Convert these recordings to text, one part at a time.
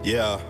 Yeah.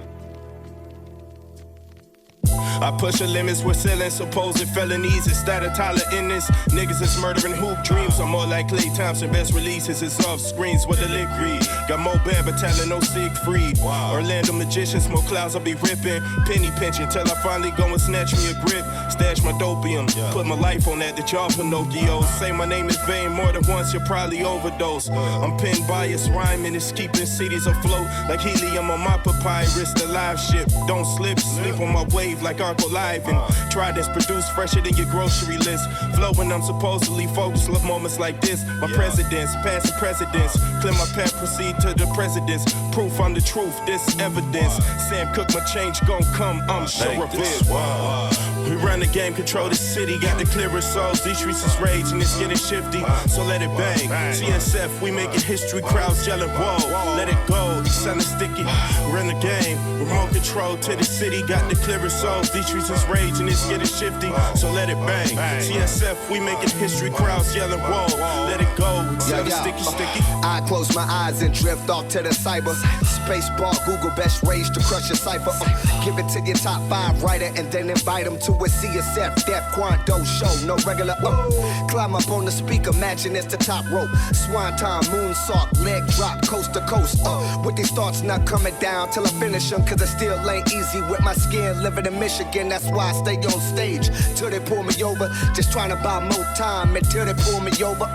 I push the limits, we're selling supposed felonies instead of Tyler in this. Niggas is murdering hoop dreams. I'm more like Klay Thompson, best releases is off screens with the lick read. Got more bad battalion, no Siegfried. Wow. Orlando magicians, more clouds I'll be ripping. Penny pinching till I finally go and snatch me a grip. Stash my dopium, put my life on that, the job Pinocchio. Say my name is vain more than once, you'll probably overdose. I'm pinned bias, rhyming is keeping cities afloat. Like helium on my papyrus, the live ship. Don't slip, sleep on my wave like Arco Live. And try this, produce fresher than your grocery list. Flow when I'm supposedly focused, love moments like this. My presidents, past the presidents. Clear my path, proceed to the presidents. Proof I'm the truth, this evidence. Sam Cooke, my change gon' come, I'm sure of it. We run the game, control the city, got the clearest souls. These streets is rage and it's getting shifty, so let it bang. CSF, we making history, crowds yelling, whoa, let it go, it's sounding sticky. Run the game, remote control to the city, got the clearest souls. These streets is rage and it's getting shifty, so let it bang. CSF, we making history, crowds yelling, whoa, let it go, it's sounding sticky. I close my eyes and drift off to the cyber. Space bar, Google best rage to crush your cipher. Give it to your top 5 writer and then invite them to a CSF, Def Quando show, no regular Climb up on the speaker, matching it's the top rope. Swanton, moonsault, leg drop, coast to coast. With these thoughts not coming down till I finish them, cause it still ain't easy with my skin living in Michigan. That's why I stay on stage till they pull me over. Just trying to buy more time until they pull me over.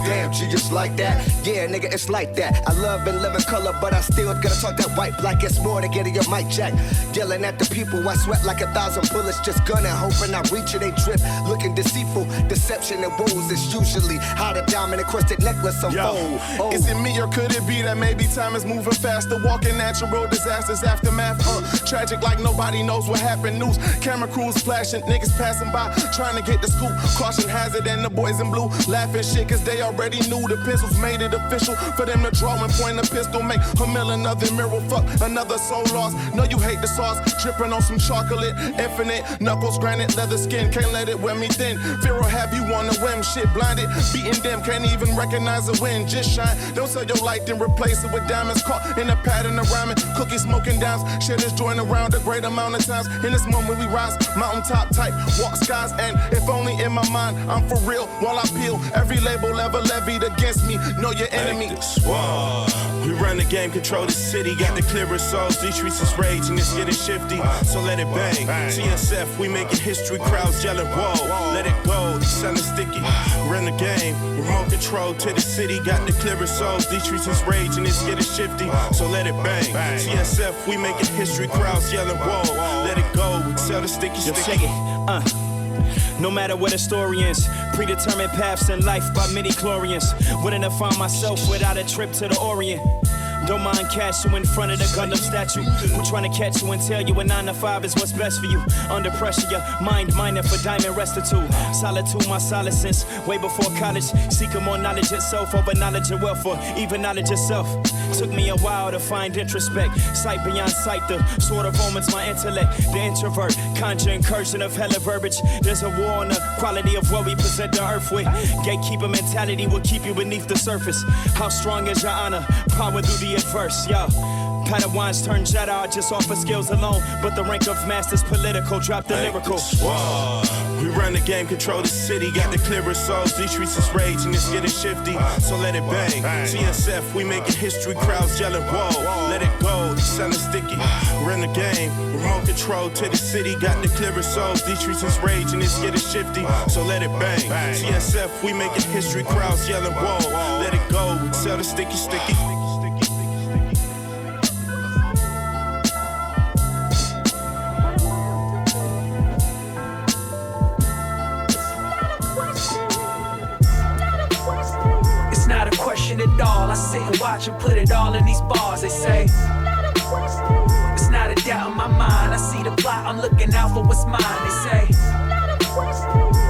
Damn, G, just like that. Yeah, nigga, it's like that. I love and live in color, but I still gotta talk that white black. It's more to get in your mic jack. Yelling at the people, I sweat like 1,000 bullets. Just gunning, hoping I reach it. They drip, looking deceitful. Deception and woes is usually how the diamond encrusted necklace unfold. Is it me or could it be that maybe time is moving faster? Walking natural disasters, aftermath. Tragic like nobody knows what happened. News, camera crews flashing, niggas passing by, trying to get the scoop. Caution hazard and the boys in blue laughing shit, cause they already knew the pistols made it official for them to draw and point a pistol. Make a mill, another mirror, fuck another soul lost. Know you hate the sauce, dripping on some chocolate. Infinite knuckles, granite, leather skin, can't let it wear me thin. Fear will have you on the whim, shit blinded, beating them, can't even recognize the wind. Just shine, don't sell your light, then replace it with diamonds. Caught in a pattern of rhyming, cookies smoking downs. Shit is joined around a great amount of times. In this moment we rise, mountaintop type, walk skies, and if only in my mind, I'm for real. While I peel every label ever levied against me, know your enemy. We run the game, control the city, got the clearest souls. These streets is rage and it's getting shifty, so let it bang. CSF, we making history, crowds yelling, whoa, let it go, it's sounding sticky. Run the game, remote control to the city, got the clearest souls. These streets is rage and it's getting shifty, so let it bang. CSF, we making history, crowds yelling, whoa, let it go, it's sounding sticky. No matter what the story is, predetermined paths in life by midi-chlorians. Wouldn't have found myself without a trip to the Orient. Don't mind cash you in front of the Gundam statue. We're trying to catch you and tell you a 9 to 5 is what's best for you. Under pressure, your mind mining for diamond restitude. Solitude, my solace since way before college. Seeking more knowledge itself over knowledge of wealth, or even knowledge itself. Took me a while to find introspect. Sight beyond sight, the sort of moments my intellect. The introvert, conjure incursion of hella verbiage. There's a war on the quality of what we present the earth with. Gatekeeper mentality will keep you beneath the surface. How strong is your honor? Power through the adverse, yo. Padawans turn Jedi just off of skills alone, but the rank of masters political, drop the lyrical. We run the game, control the city, got the clearest souls. These streets is rage and it's getting shifty, so let it bang. CSF, we making history, crowds yelling, whoa, let it go, it's sounding sticky. Run the game, remote control to the city, got the clearest souls. These streets is rage and it's getting shifty, so let it bang. CSF, we making history, crowds yelling, whoa, let it go, it's sounding sticky. At all, I sit and watch and put it all in these bars. They say it's not a doubt in my mind. I see the plot, I'm looking out for what's mine. They say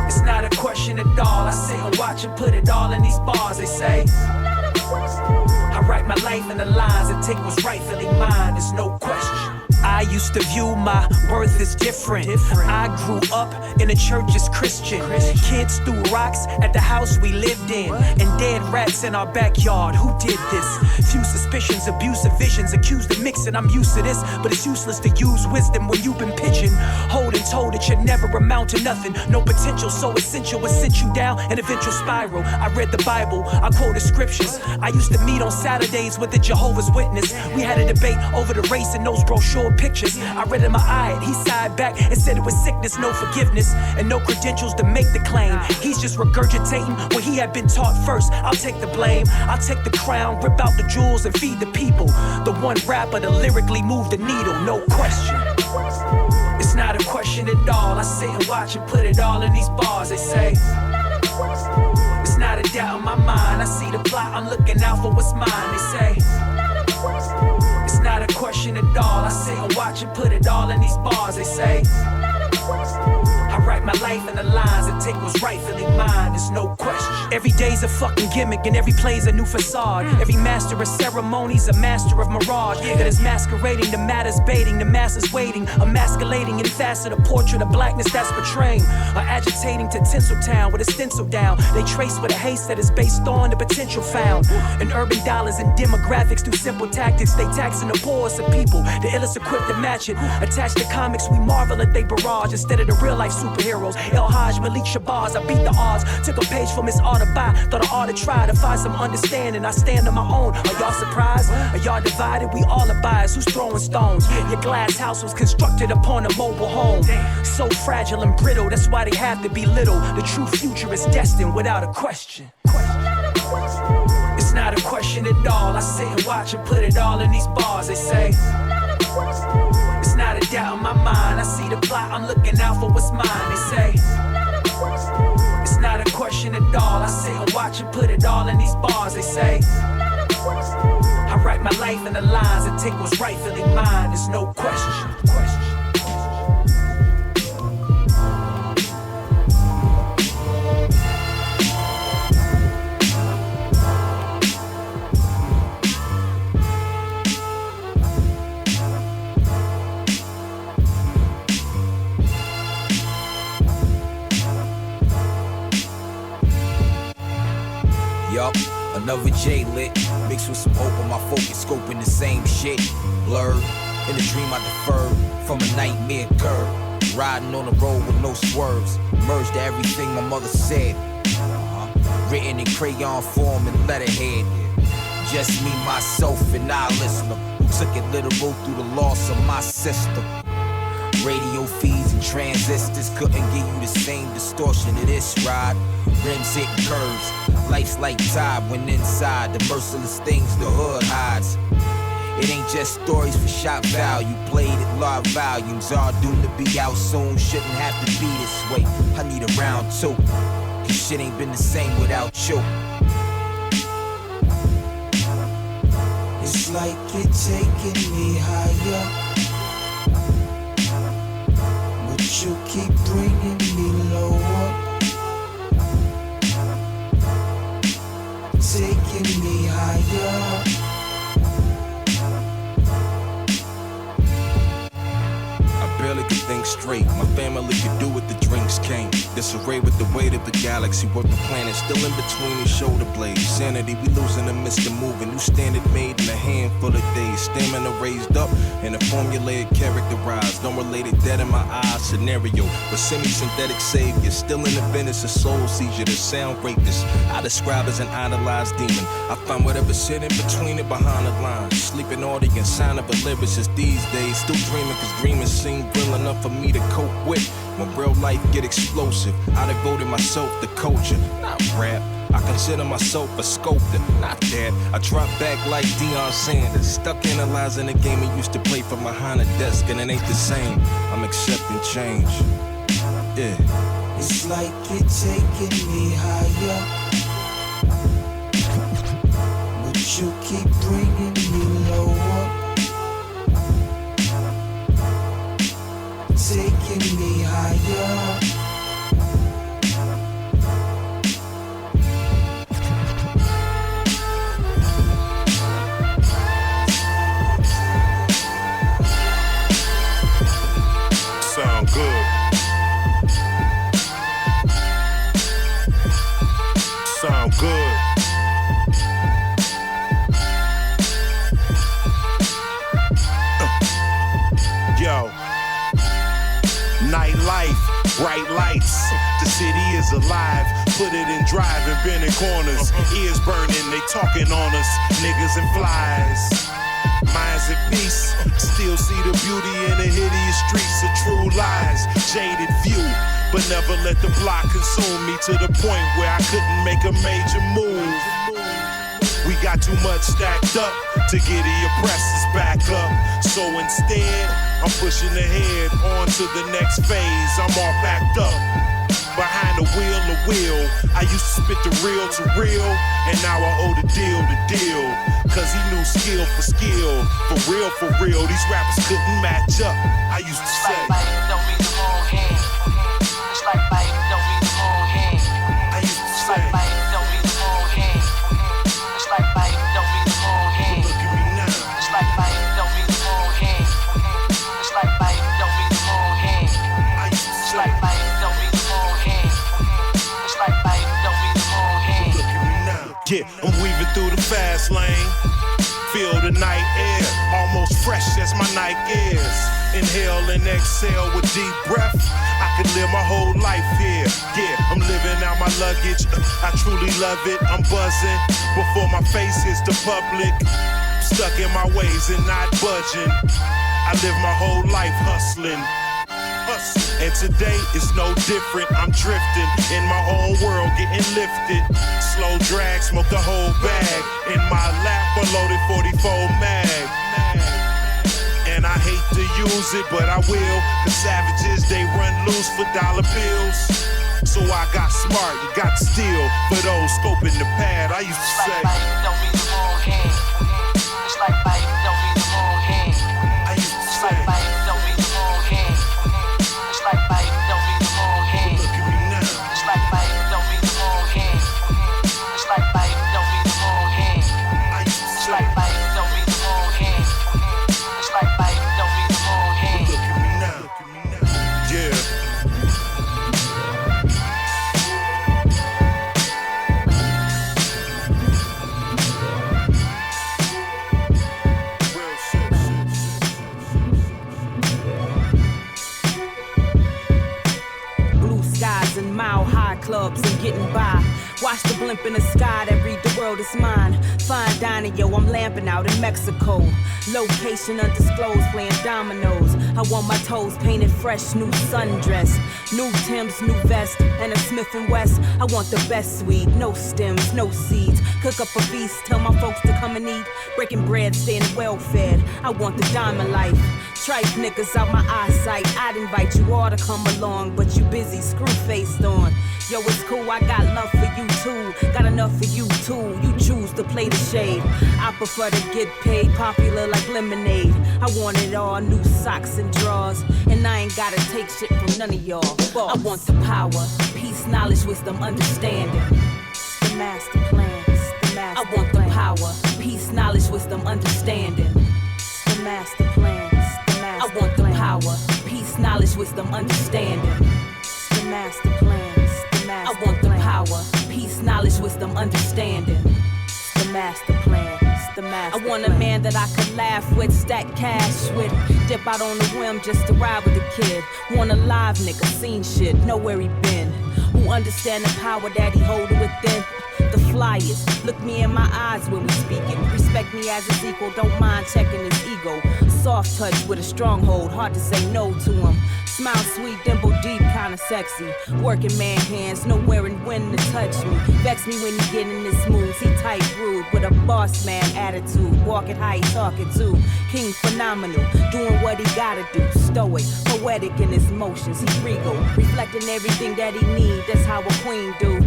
it's not a question at all. I sit and watch and put it all in these bars. They say I write my life in the lines and take what's rightfully mine. There's no question. I used to view my worth as different. I grew up in a church as Christian. Kids threw rocks at the house we lived in, and dead rats in our backyard. Who did this? Few suspicions, abusive visions, accused of mixing. I'm used to this, but it's useless to use wisdom when you've been pigeon-holed and told it should never amount to nothing. No potential, so essential, it sent you down an eventual spiral. I read the Bible, I quoted scriptures. I used to meet on Saturdays with the Jehovah's Witness. We had a debate over the race in those brochure pictures. I read in my eye, he sighed back and said it was sickness, no forgiveness, and no credentials to make the claim. He's just regurgitating what he had been taught first. I'll take the blame, I'll take the crown, rip out the jewels and feed the people. The one rapper to lyrically move the needle, no question. It's not a question at all. I sit and watch and put it all in these bars. They say it's not a doubt in my mind. I see the plot, I'm looking out for what's mine. They say it's not a question at all. I sit and watch and put it all in these bars. They say I write my life in the lines and take what's rightfully mine. There's no question. Every day's a fucking gimmick and every play's a new facade. Every master of ceremonies, a master of mirage that is masquerading, the matter's baiting, the masses waiting, emasculating in facet a portrait of blackness that's betraying, or agitating to Tinseltown with a stencil down. They trace with a haste that is based on the potential found in urban dollars and demographics through simple tactics. They taxing the poorest of people, the illest equipped to match it. Attached to comics, we marvel at they barrage instead of the real life superheroes. El Haj, Malik Shabazz, I beat the odds. Took a page from his art to buy, thought I ought to try to find some understanding. I stand on my own. Are y'all surprised? Are y'all divided? We all are biased. Who's throwing stones? Your glass house was constructed upon a mobile home. So fragile and brittle, that's why they have to be little. The true future is destined without a question. It's not a question at all. I sit and watch and put it all in these bars. They say it's not a doubt in my mind. I see the plot, I'm looking out for what's mine. They say it's not a question at all. I sit and watch and put it all in these bars. They say I write my life in the lines and take what's rightfully mine. There's no question. Yup, another J lit, mixed with some hope on my focus, scoping the same shit. Blurred, in a dream I deferred from a nightmare curve. Riding on the road with no swerves, merged to everything my mother said. Written in crayon form and letterhead. Just me, myself, and I listener who took it literal through the loss of my sister. Radio feeds and transistors couldn't give you the same distortion of this ride. Rims hitting curves, life's like tide when inside the merciless things the hood hides. It ain't just stories for shop value, played at large volumes, all doomed to be out soon. Shouldn't have to be this way, I need a round two, cause shit ain't been the same without you. It's like it taking me higher, but you keep bringing me lower, taking me higher. Barely could think straight. My family could do what the drinks came. Disarray with the weight of the galaxy. Work the planet still in between his shoulder blades. Sanity, we losing amidst the moving. New standard made in a handful of days. Stamina raised up and a formulated characterized. Unrelated dead in my eyes scenario. But semi-synthetic savior. Still in the Venice of soul seizure. The sound rapist. I describe as an idolized demon. I find whatever sit in between it behind the lines. Sleeping audience, sign of a lyricist these days. Still dreaming cause dreaming seem real enough for me to cope with. When real life get explosive, I devoted myself to culture, not rap. I consider myself a sculptor, not that. I drop back like Deion Sanders, stuck analyzing the game I used to play from behind a desk, and it ain't the same. I'm accepting change. Yeah. It's like it taking me higher, but you keep bringing me lower, taking me higher. nightlife, bright lights. The city is alive, put it in drive and bending corners. Ears burning, they talking on us, niggas and flies. Minds at peace, still see the beauty in the hideous streets of true lies. Jaded view, but never let the block consume me to the point where I couldn't make a major move. We got too much stacked up to get the oppressors back up. So instead, I'm pushing ahead on to the next phase. I'm all backed up. Behind the wheel, I used to spit the real to real, and now I owe the deal to deal. Cause he knew skill for skill. For real, these rappers couldn't match up. I used to say, don't be the wrong hand. It's like bite, don't be the wrong hand. I used to It's say, like bite, don't be the wrong hand. It's like bite, don't be the wrong hand. look at me now. It's like bite, don't be the wrong hand. It's like bite, don't be the wrong hand. I used to It's say, like bite, don't be the wrong hand. It's like bite, don't be the wrong hand. look at me now. Yeah, I'm weaving through the fast lane. Feel the night air, almost fresh as my night is. Inhale and exhale with deep breath. I could live my whole life here. Yeah, I'm living out my luggage. I truly love it. I'm buzzing before my face hits the public. Stuck in my ways and not budging. I live my whole life hustling. And today is no different. I'm drifting in my own world, getting lifted. Slow drag, smoke the whole bag. In my lap, a loaded 44 mag. And I hate to use it, but I will. The savages, they run loose for dollar bills. So I got smart and got to steal. For those scoping the pad, I used to It's say, like bite, don't be the wrong hand. It's like bite, don't be the wrong hand. I used to It's say, like bite, don't be the wrong hand. It's like bite, don't be the wrong hand. look at me now. It's like bite, don't be the wrong hand. It's like bite, don't be the wrong hand. I used to It's say, like bite, don't be the wrong hand. It's like bite, don't be the wrong hand. look at me now. Yeah. Real shit. Blue skies and mile-high clubs and getting by. Watch the blimp in the sky that read the world is mine. Fine dining, yo, I'm lamping out in Mexico. Location undisclosed, playing dominoes. I want my toes painted fresh, new sundress. New Timbs, new vest, and a Smith & West. I want the best weed, no stems, no seeds. Cook up a feast, tell my folks to come and eat. Breaking bread, staying well fed. I want the diamond life. Tripe niggas out my eyesight. I'd invite you all to come along, but you busy, screw-faced on. Yo, it's cool, I got love for you too. Got enough for you too. You choose to play the shade. I prefer to get paid, popular like lemonade. I want it all, new socks and drawers. And I ain't gotta take shit from none of y'all. I want the power, peace, knowledge, wisdom, understanding. It's the master plan, it's the master I want the power, peace, knowledge, wisdom, understanding. It's the master plan, it's the master I want the power, peace, knowledge, wisdom, understanding. It's the master plan, it's the master I want the power, peace, knowledge, wisdom, understanding. It's the master plan, it's the master I want a man that I could laugh with, stack cash with, dip out on the whim just to ride with the kid. Want a live nigga, seen shit, know where he been. Who understand the power that he holding within. The flyers, look me in my eyes when we speaking. Respect me as his equal, don't mind checking his ego. Soft touch with a stronghold, hard to say no to him. Smile sweet, dimple deep, kinda sexy. Working man hands, nowhere and when to touch me. Vex me when he get in his moods, he tight rude with a boss man attitude. Walking high, talking too. King phenomenal, doing what he gotta do. Stoic, poetic in his motions, he regal. Reflecting everything that he need, that's how a queen do.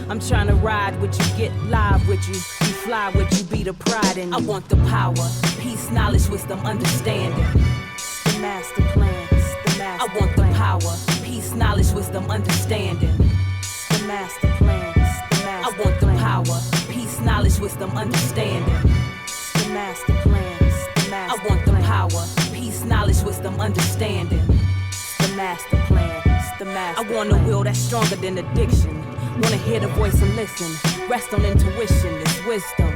I'm trying to ride with you, get live with you. You fly with you, be the pride in you. I want the power, peace, knowledge, wisdom, understanding. It's the master plan, it's the master I want the power, peace, knowledge, wisdom, understanding. It's the master plan, it's the master I want the power, peace, knowledge, wisdom, understanding. It's the master plan, it's the master I want the power, peace, knowledge, wisdom, understanding. It's the master plan, it's the master I want a will that's stronger than addiction. Wanna hear the voice and listen. Rest on intuition, it's wisdom.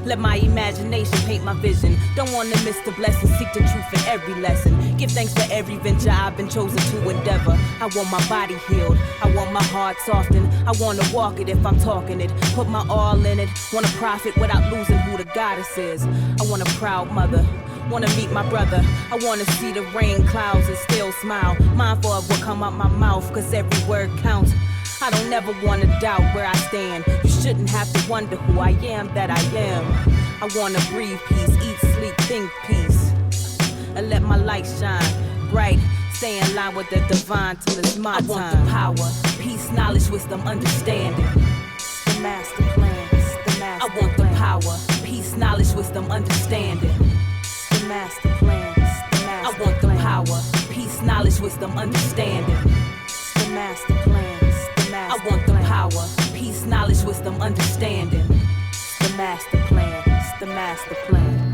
Let my imagination paint my vision. Don't wanna miss the blessing, seek the truth in every lesson. Give thanks for every venture I've been chosen to endeavor. I want my body healed, I want my heart softened. I wanna walk it if I'm talking it, put my all in it. Wanna profit without losing who the goddess is. I want a proud mother, wanna meet my brother. I wanna see the rain clouds and still smile. Mindful of what come out my mouth, cause every word counts. I don't ever wanna doubt where I stand. You shouldn't have to wonder who I am that I am. I wanna breathe peace, eat, sleep, think peace, and let my light shine bright. Stay in line with the divine till it's my time. I want the power, peace, knowledge, wisdom, understanding. It's the master plan, it's the master plan. I want the power, peace, knowledge, wisdom, understanding. It's the master plan, it's the master plan. I want the power, peace, knowledge, wisdom, understanding. It's the master plan, it's the master plan. I want the power, peace, knowledge, wisdom, understanding. It's the master plan, it's the master plan.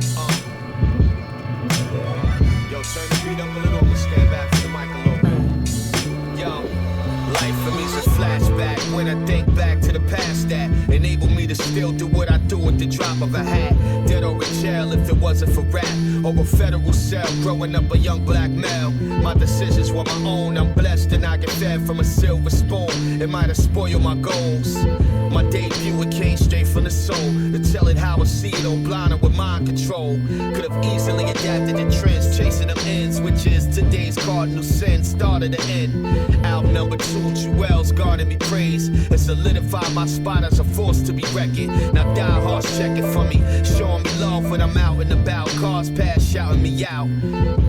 Yo, turn the beat up a little, I'ma stand back from the mic a little bit. Yo, life for me's a flashback when I think back to the past that enabled me to still do what I do at the drop of a hat. Dead or in jail if it wasn't for rap, or a federal cell growing up a young black male. My decisions were my own, I'm blessed and I get fed from a silver spoon. It might have spoiled my goals. My debut, it came straight from the soul. To tell it how I see it, on blinded with mind control. Could have easily adapted the trends, chasing them ends, which is today's cardinal sin, start of the end. Album number 2, Jewels garnered me praise and solidified my spot as a force to be reckoned. Now die hearts checking for me, showing me love when I'm out and about. Cars pass shouting me out.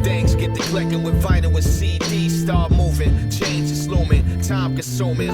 Things get to clicking with vinyl and CDs start moving. Change is looming, time consuming,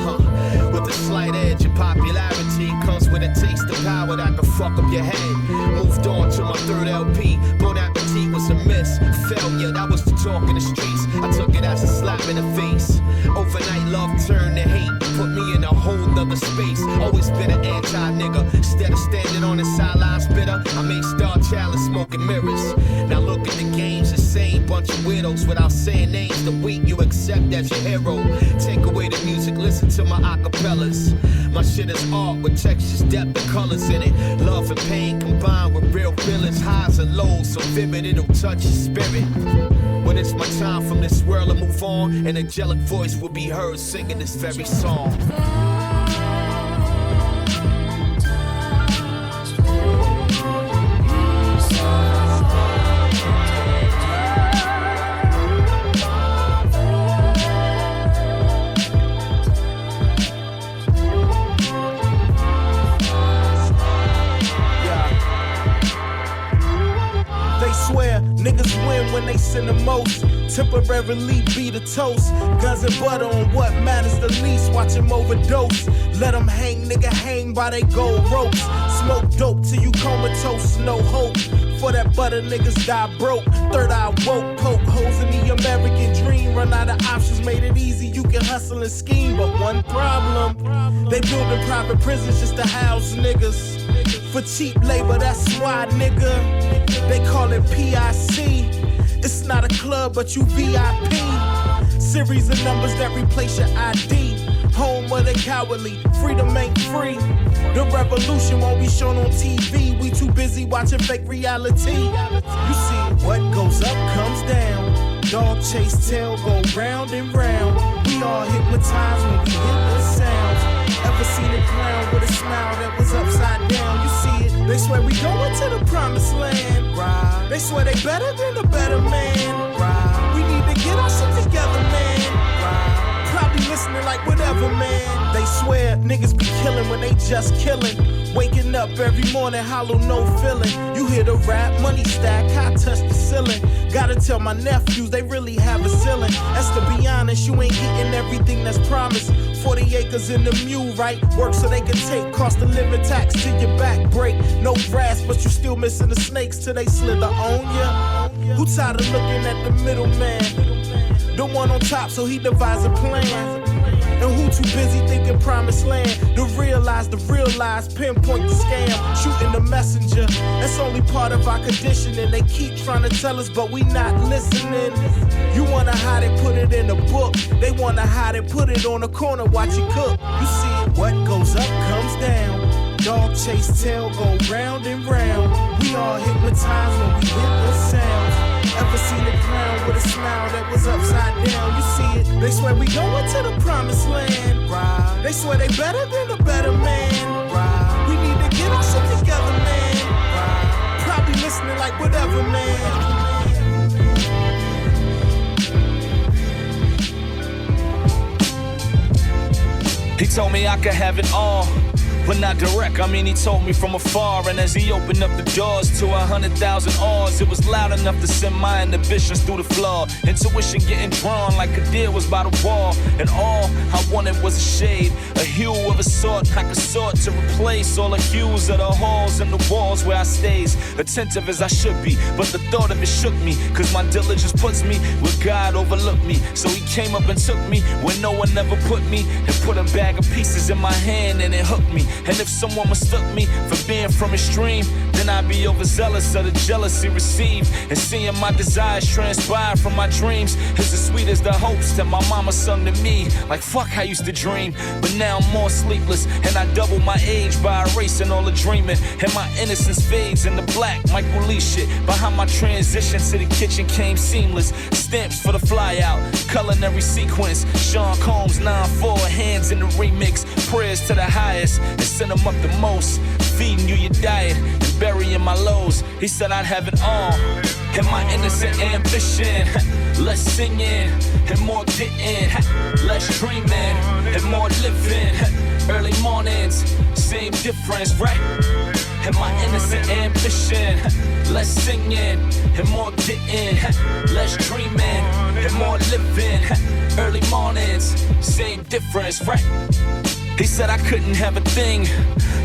with a slight edge of popularity comes with a taste of power that can fuck up your head. Moved on to my third LP. Bon Appetit was a miss, failure, that was the talk in the streets. I took it as a slap in the face. Overnight love turned to hate, put me in a whole nother space. Always been an anti-nigga, instead of standing on the sidelines bitter, I made Star Challenge smoking mirrors. Now look at the games, the same bunch of widows without saying names. The weak you accept as your hero. Take away the music, listen to my acapellas. My shit is art with textures, depth, and colors in it. Love and pain combined with real feelings, highs and lows, so vivid it'll touch your spirit. When it's my time from this world to move on, an angelic voice will be heard singing this very song. Niggas win when they sin the most. Temporarily be the toast. Guns and butter on what matters the least. Watch them overdose. Let them hang, nigga, hang by they gold ropes. Smoke dope till you comatose, no hope. For that butter, niggas die broke. Third eye woke, poke holes in the American dream. Run out of options, made it easy, you can hustle and scheme. But one problem, they building private prisons just to house niggas. For cheap labor, that's why, nigga. They call it PIC. It's not a club, but you VIP. Series of numbers that replace your ID. Home of the cowardly, freedom ain't free. The revolution won't be shown on TV. We too busy watching fake reality. You see, what goes up comes down. Dog chase tail go round and round. We all hypnotized when we hear the sounds. Ever seen a clown with a smile that was upside down? You see it, they swear we going to the promised land. Right. They swear they better than the better man. Right. We need to get our shit together, man. Right. Probably listening like whatever, man. They swear niggas be killing when they just killing. Waking up every morning, hollow, no feeling. You hear the rap, money stack, I touch the ceiling. Gotta tell my nephews they really have a ceiling. That's to be honest, you ain't getting everything that's promised. 40 acres in the mule, right? Work so they can take cost of living tax till your back break. No grass, but you still missing the snakes till they slither on ya. Who tired of looking at the middleman? The one on top, so he devise a plan. And who too busy thinking promised land to realize the real lies, pinpoint the scam, shooting the messenger. That's only part of our conditioning. They keep trying to tell us, but we not listening. You wanna hide it, put it in a book. They wanna hide it, put it on a corner, watch it cook. You see, what goes up comes down. Dog chase tail go round and round. We all hypnotized when we hit the sound. Ever seen a clown with a smile that was upside down? You see it? They swear we going to the promised land. Right. They swear they better than a better man. Right. We need to get our shit together, man. Right. Probably listening like whatever, man. He told me I could have it all, but not direct. I mean, he told me from afar. And as he opened up the doors to 100,000 R's, it was loud enough to send my inhibitions through the floor. Intuition getting drawn like a deer was by the wall. And all I wanted was a shade, a hue of a sort I could sort to replace all the hues of the halls and the walls where I stays. Attentive as I should be, but the thought of it shook me. Cause my diligence puts me where God overlooked me. So he came up and took me where no one ever put me, and put a bag of pieces in my hand and it hooked me. And if someone mistook me for being from extreme, then I'd be overzealous of the jealousy received. And seeing my desires transpire from my dreams is as sweet as the hopes that my mama sung to me. Like fuck, I used to dream, but now I'm more sleepless. And I double my age by erasing all the dreaming. And my innocence fades into black Michael Lee shit. Behind my transition to the kitchen came seamless. Stamps for the fly out, culinary sequence. Sean Combs 9-4, hands in the remix. Prayers to the highest and send them up the most. Feeding you your diet and burying my lows. He said I'd have it all. And my innocent ambition. Less singing and more getting. Less dreaming and more living. Early mornings, same difference, right? And my innocent ambition. Less singing and more getting. Less dreaming and more living. Early mornings, same difference, right? He said I couldn't have a thing.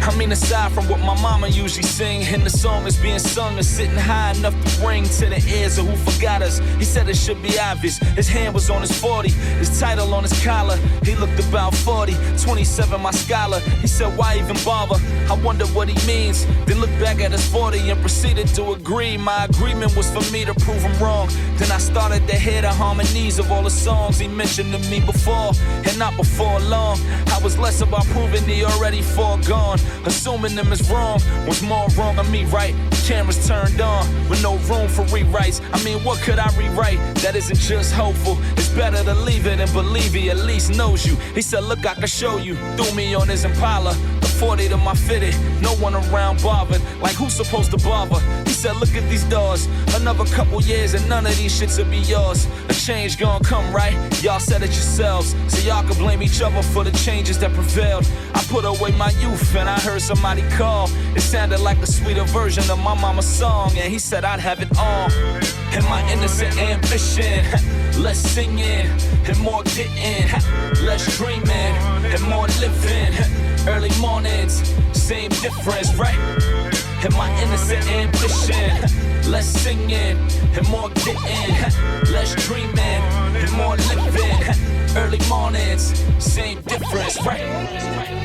I mean, aside from what my mama usually sing, and the song is being sung and sitting high enough to ring to the ears of who forgot us. He said it should be obvious. His hand was on his 40, his title on his collar. He looked about 40, 27 my scholar. He said why even bother? I wonder what he means. Then looked back at his 40 and proceeded to agree. My agreement was for me to prove him wrong. Then I started to hear the harmonies of all the songs he mentioned to me before, and not before long. I was less about proving he already foregone. Assuming them is wrong was more wrong on me, right? Cameras turned on with no room for rewrites. I mean, what could I rewrite that isn't just hopeful? It's better to leave it and believe he at least knows you. He said, look, I can show you. Threw me on his Impala, the 40 to my fitted. No one around bothered, like who's supposed to bother? He said, look at these doors. Another couple years and none of these shits will be yours. A change gonna come, right? Y'all said it yourselves, so y'all can blame each other for the changes that prevailed. I put away my youth and I heard somebody call. It sounded like a sweeter version of my mama's song, and he said I'd have it all. And my innocent ambition. Less singing and more getting. Less dreaming and more living. Early mornings, same difference, right? And my innocent ambition. Less singing and more getting. Less dreaming and more living. Early mornings, same difference, right?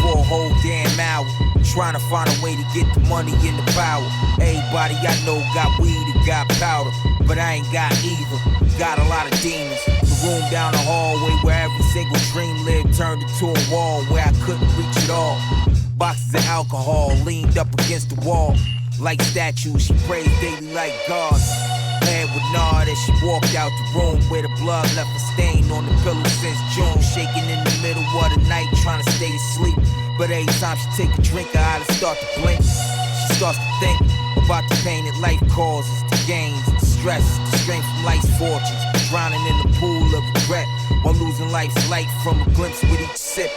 For a whole damn hour, trying to find a way to get the money and the power. Everybody I know got weed and got powder, but I ain't got either. Got a lot of demons. The room down the hallway where every single dream lived turned into a wall where I couldn't reach it all. Boxes of alcohol leaned up against the wall like statues. She prays daily like God. Head would nod as she walked out the room where the blood left a stain on the pillow since June. Shaking in the middle of the night, trying to stay asleep. But every time she take a drink, her eyes start to blink. She starts to think about the pain that life causes, the gains, the stress, the strength from life's fortunes. Drowning in the pool of regret while losing life's light from a glimpse with each sip.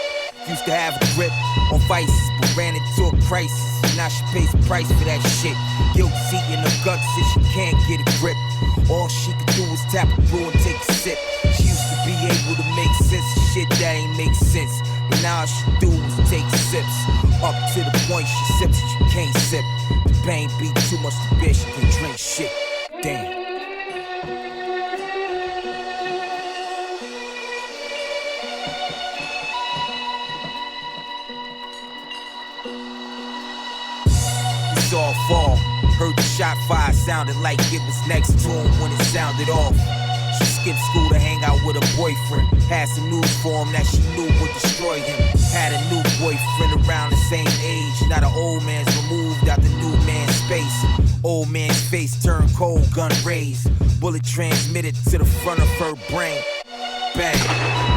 Used to have a grip on vices, but ran into a crisis. Now she pays the price for that shit. Guilt seat in her guts if she can't get a grip. All she could do was tap a brew and take a sip. She used to be able to make sense of shit that ain't make sense. But now all she do is take sips. Up to the point she sips that you can't sip. The pain be too much to bear, she can drink shit. Damn. Saw fall, Heard the shot fire sounded like it was next to him when it sounded off. She skipped school to hang out with her boyfriend. Had some news for him that she knew would destroy him. Had a new boyfriend around the same age. Now the old man's removed out the new man's space. Old man's face turned cold, gun raised. Bullet transmitted to the front of her brain. Bang.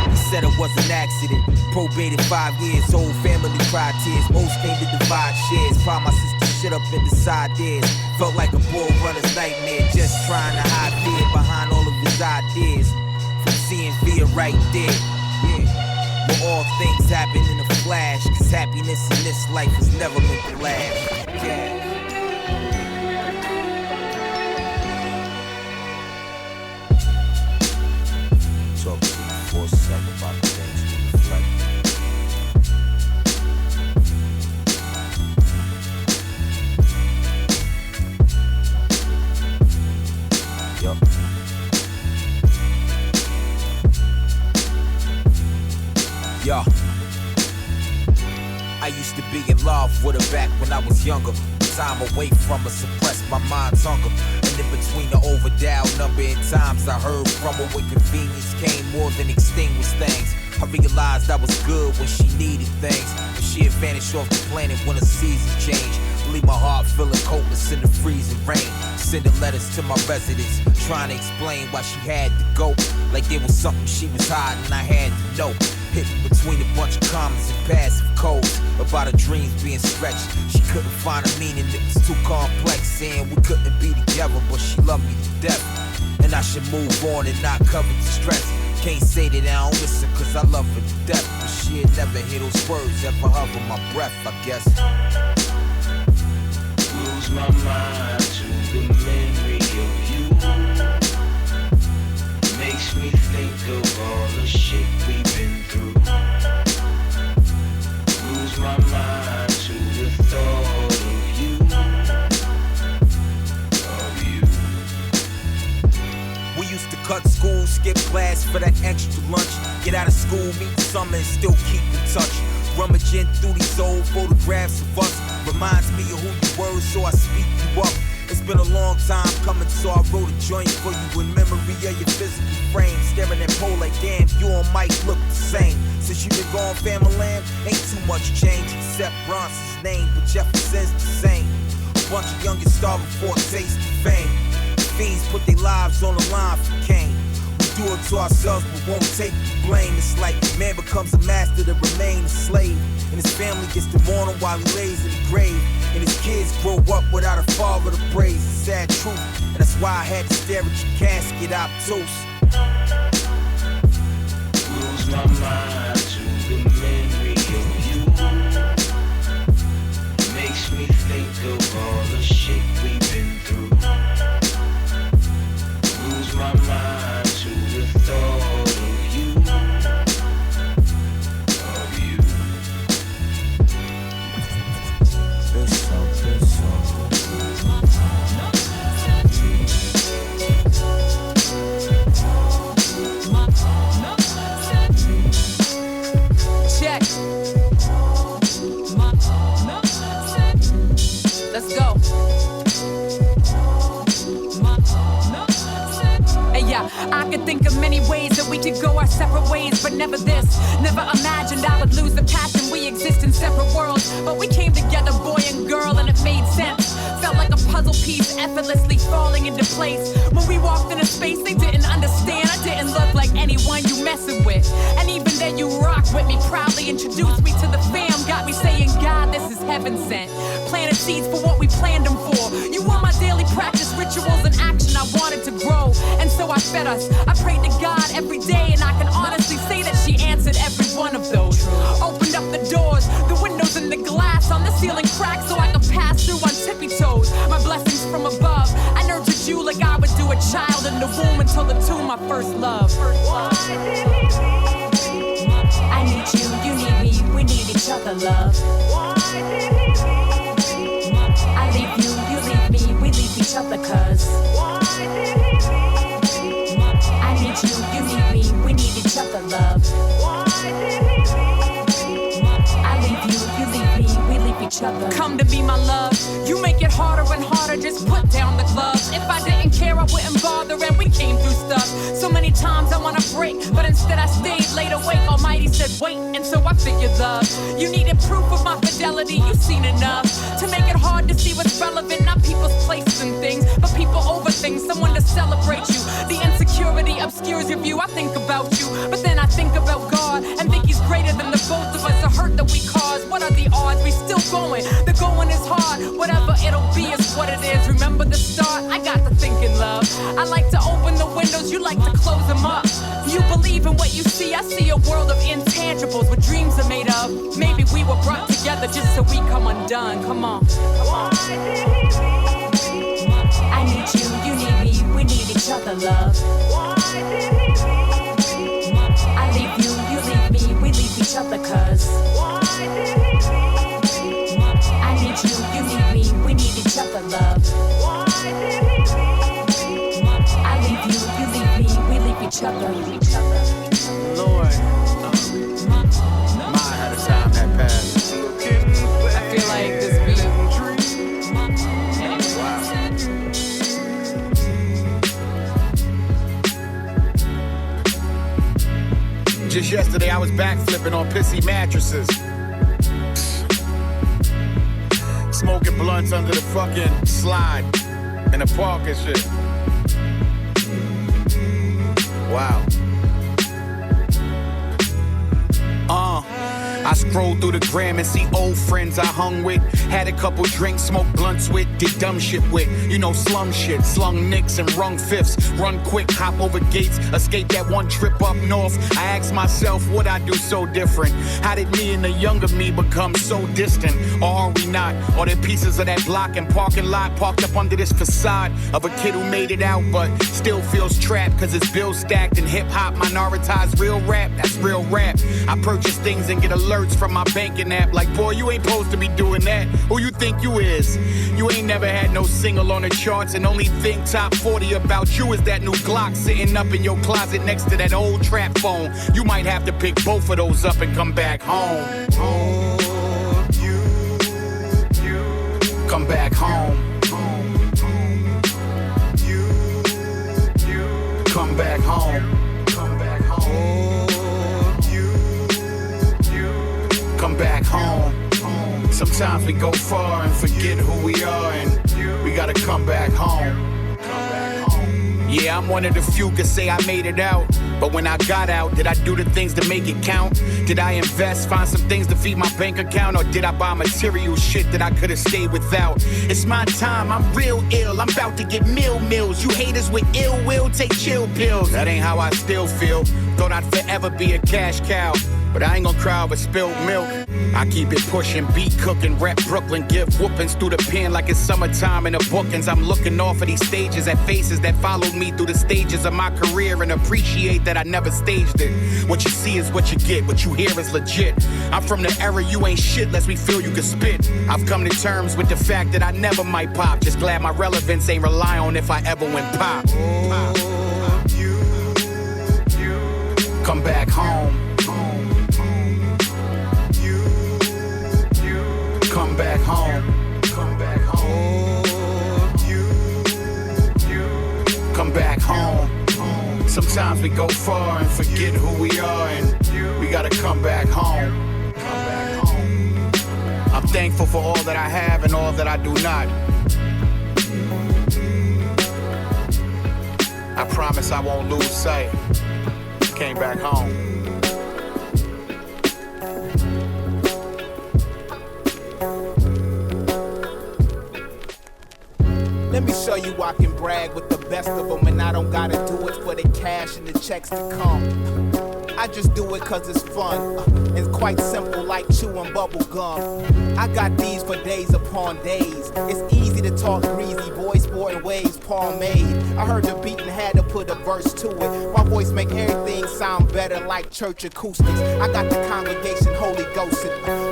He said it was an accident. Probated 5 years, whole family cried tears. Most came to divide shares. Found my sister shit up in the side ears. Felt like a bull runner's nightmare. Just trying to hide fear behind all of his ideas. From seeing via right there. Yeah. But all things happen in a flash. Cause happiness in this life is never meant to last. Yeah. Talk to you for a second about the things we reflect. Yup. Yo. I used to be in love with her back when I was younger. Time away from her suppressed my mind's hunger. And in between the overdialed number and times I heard from her when convenience came more than extinguished things. I realized I was good when she needed things, but she had vanished off the planet when the seasons changed. Leave my heart feeling coatless in the freezing rain. Sending letters to my residents, trying to explain why she had to go. Like there was something she was hiding, I had to know. Hidden between a bunch of comments and passive codes about her dreams being stretched. She couldn't find a meaning, it was too complex. Saying we couldn't be together, but she loved me to death. And I should move on and not cover the stress. Can't say that I don't miss her cause I love her to death. But she'd never hear those words, ever hover my breath, I guess. Lose my mind to the memory of you. Makes me think of all the shit we've been through. Lose my mind to the thought of you. We used to cut school, skip class for that extra lunch. Get out of school, meet the summer and still keep in touch. Rummaging through these old photographs of us. Reminds me of who you were, so I speak you up. It's been a long time coming, so I wrote a joint for you in memory of your physical frame. Staring at pole like damn, you and Mike look the same. Since you been gone, family land, ain't too much change except Bronson's name, but Jefferson's the same. A bunch of youngins starving for a taste of fame. Fiends put their lives on the line for Kane. We do it to ourselves, but won't take the blame. It's like man becomes a master to remain a slave, and his family gets to mourn him while he lays in the grave. And his kids grow up without a father to praise. It's sad truth, and that's why I had to stare at your casket obtuse. Lose my mind to the memory of you. Makes me think of all the shit we've been through. Lose my mind to the thought of you. Check. Let's go. Hey, yeah, I could think of many ways that we could go our separate ways, but never this. Never imagined I would lose the passion. We exist in separate worlds, but we came together, boy and girl, and it made sense. Felt like a puzzle piece effortlessly falling into place. When we walked into space, they didn't understand. I didn't look like anyone you messing with. And even then you rocked with me, proudly introduced me to the fam. Got me saying, God, this is heaven sent. Planted seeds for what we planned them for. You were my daily practice, rituals and action. I wanted to grow, and so I fed us. I prayed to God every day, and I can honestly say that she answered every one of those. Opened up the doors, the windows and the glass on the ceiling cracked so I could pass through on tippy toes. My blessings from above. I nurtured you like I would do a child in the womb until the tomb, my first love. I need you, you need me, we need each other, love. I leave you, you leave me, we leave each other, cuz I need you, you need me, we need each other, love. I leave you, you leave me, we leave each other. each other. Come to be my love. You make it harder and harder, just put down the gloves. If I didn't care, I wouldn't bother, and we came through stuff. So many times I wanna break, but instead I stayed laid awake. Almighty said wait, and so I figured love. You needed proof of my fidelity, you've seen enough to make it hard to see what's relevant. Not people's places and things, but people over things. Someone to celebrate you. The insecurity obscures your view. I think about you, but then I think about God and think He's greater than the both of us. The hurt that we cause, what are the odds? We still going. The going is hard. Whatever it'll be is what it is. Remember the start? I got to thinking, love. I like to open the windows, you like to close them up. You believe in what you see. I see a world of intangibles, what dreams are made of. Maybe we were brought together just so we come undone. Come on. I need you, you need me, we need each other, love. I leave you, you leave me, we leave each other, cuz I need you, you need me, we need each other, love. I leave you, you leave me, we leave each other. Lord, my how the time had passed. I feel like this beat. Just yesterday, I was back flipping on pissy mattresses. Smoking blunts under the fucking slide in the park and shit. Wow. I scroll through the gram and see old friends I hung with. Had a couple drinks, smoked blunts with, did dumb shit with. You know, slum shit, slung nicks and rung fifths. Run quick, hop over gates, escape that one trip up north. I ask myself, what I do so different? How did me and the younger me become so distant? Or are we not? Are there pieces of that block and parking lot parked up under this facade of a kid who made it out but still feels trapped cause his bills stacked and hip-hop minoritized real rap? That's real rap. I purchase things and get alerts from my banking app like, boy, you ain't supposed to be doing that. Who you think you is? You ain't never had no single on the charts and only thing top 40 about you is that new Glock sitting up in your closet next to that old trap phone. You might have to pick both of those up and come back home. Come back home. Come back home. Come back home. Sometimes we go far and forget who we are, and we gotta come back home. Yeah, I'm one of the few could say I made it out. But when I got out, did I do the things to make it count? Did I invest, find some things to feed my bank account? Or did I buy material shit that I could've stayed without? It's my time, I'm real ill. I'm about to get meals. You haters with ill will, take chill pills. That ain't how I still feel. Thought I'd forever be a cash cow. But I ain't gonna cry over spilled milk. I keep it pushing, beat cooking, rep Brooklyn, give whoopings through the pen like it's summertime in the bookings. I'm looking off of these stages at faces that followed me through the stages of my career and appreciate that I never staged it. What you see is what you get, what you hear is legit. I'm from the era you ain't shit lest we feel you can spit. I've come to terms with the fact that I never might pop. Just glad my relevance ain't rely on if I ever went pop. Come back home. Come back home. Come back home. Come back home. Sometimes we go far and forget who we are, and we gotta come back home. I'm thankful for all that I have and all that I do not. I promise I won't lose sight. Came back home. Let me show you I can brag with the best of them, and I don't gotta do it for the cash and the checks to come. I just do it cause it's fun. It's quite simple like chewing bubble gum. I got these for days upon days. It's easy to talk greasy, voice sporting waves, pomade. I heard the beat and had to put a verse to it. My voice make everything sound better like church acoustics. I got the congregation Holy Ghost.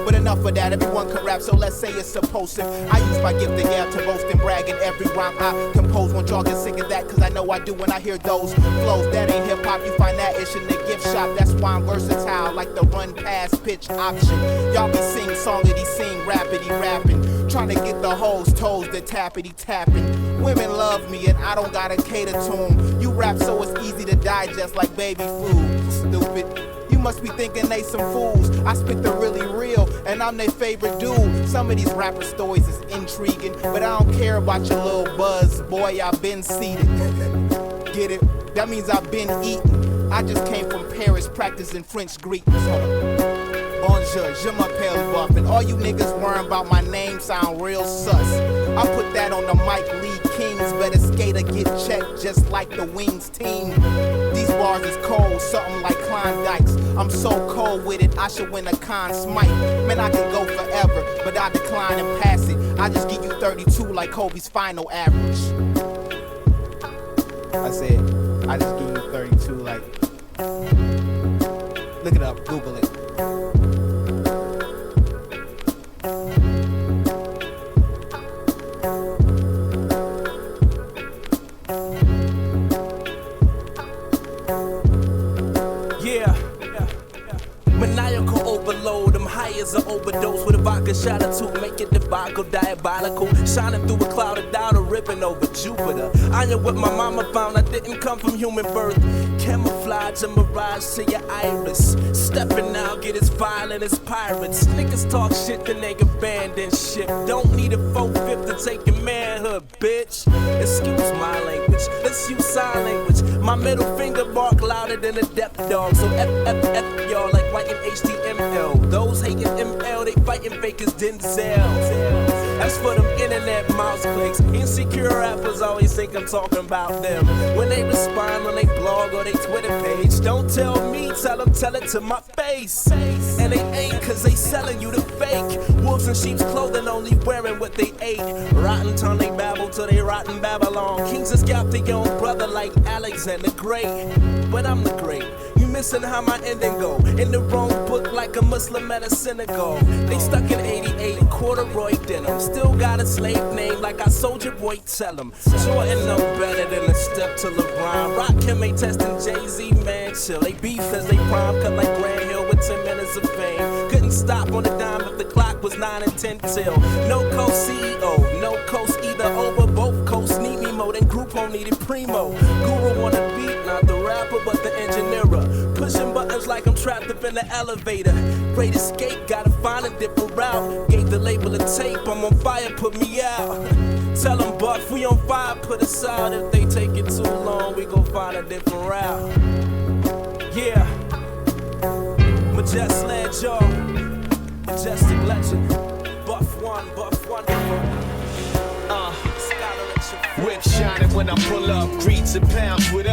But enough of that, everyone can rap, so let's say it's supposed to. I use my gift to gab to boast and brag in every rhyme I compose. Want y'all get sick of that, cause I know I do when I hear those flows. That ain't hip hop, you find that ish in the gift shop. That's why I'm versatile, like the run past pitch option. Y'all be sing songity, sing rappity rap. Trying to get the hoes toes that tappity tapping. Women love me and I don't gotta cater to them. You rap so it's easy to digest like baby food. Stupid. You must be thinking they some fools. I spit the really real, and I'm their favorite dude. Some of these rapper stories is intriguing, but I don't care about your little buzz. Boy, I've been seated. Get it? That means I've been eating. I just came from Paris practicing French greetings. Hold up. Bonjour, je m'appelle Buff, and all you niggas worrying about my name sound real sus. I put that on the Mike Lee Kings. Better skater get checked just like the Wings team. These bars is cold, something like Klondikes. I'm so cold with it, I should win a Conn Smythe. Man, I can go forever, but I decline and pass it. I just give you 32 like Kobe's final average. I said, I just give you 32 like... Look it up, Google it. Maniacal overload, I'm high as an overdose with a vodka shot or two, make it debacle, diabolical. Shining through a cloud of doubt, or ripping over Jupiter. I am what my mama found, I didn't come from human birth. Camouflage a mirage to your iris. Stepping out, get as violent as pirates. Niggas talk shit, then they abandon ship. Don't need a 4/5 to take your manhood, bitch. Excuse my language, let's use sign language. My middle finger bark louder than a deaf dog. So F y'all like writing HTML. Those hating ML, they fighting fakers Denzel. As for them internet mouse clicks, insecure rappers always think I'm talking about them. When they respond on they blog or they Twitter page, don't tell me, tell it to my face. And they ain't cause they selling you the fake. Wolves in sheep's clothing only wearing what they ate. Rotten tongue they babble till they rotten Babylon. Kings have scalped their own brother like Alexander Great. But I'm the great. You missing how my ending go. In the wrong book like a Muslim at a synagogue. They stuck in 88 corduroy denim. Still got a slave name like I Soulja Boy tell him. Jordan no better than a step to LeBron. Rock him ain't testing Jay-Z, man, chill. They beef cause they prime cut like Grand Hill with 10 minutes of fame. Couldn't stop on the dime if the clock was 9 and 10 till. No co-CEO, no coast either over. Both coasts need me more than Groupon needed Primo. Guru on the beat, not the rapper but the engineerer. Pushing buttons like I'm trapped up in the elevator. Great escape, gotta find a different route. Gave the label a tape, I'm on fire, put me out. Tell them Buff, we on fire, put us out. If they take it too long, we gon' find a different route. Yeah, Majestic Land, y'all. Majestic legend. Buff one, Whip shining when I pull up, greets and pounds with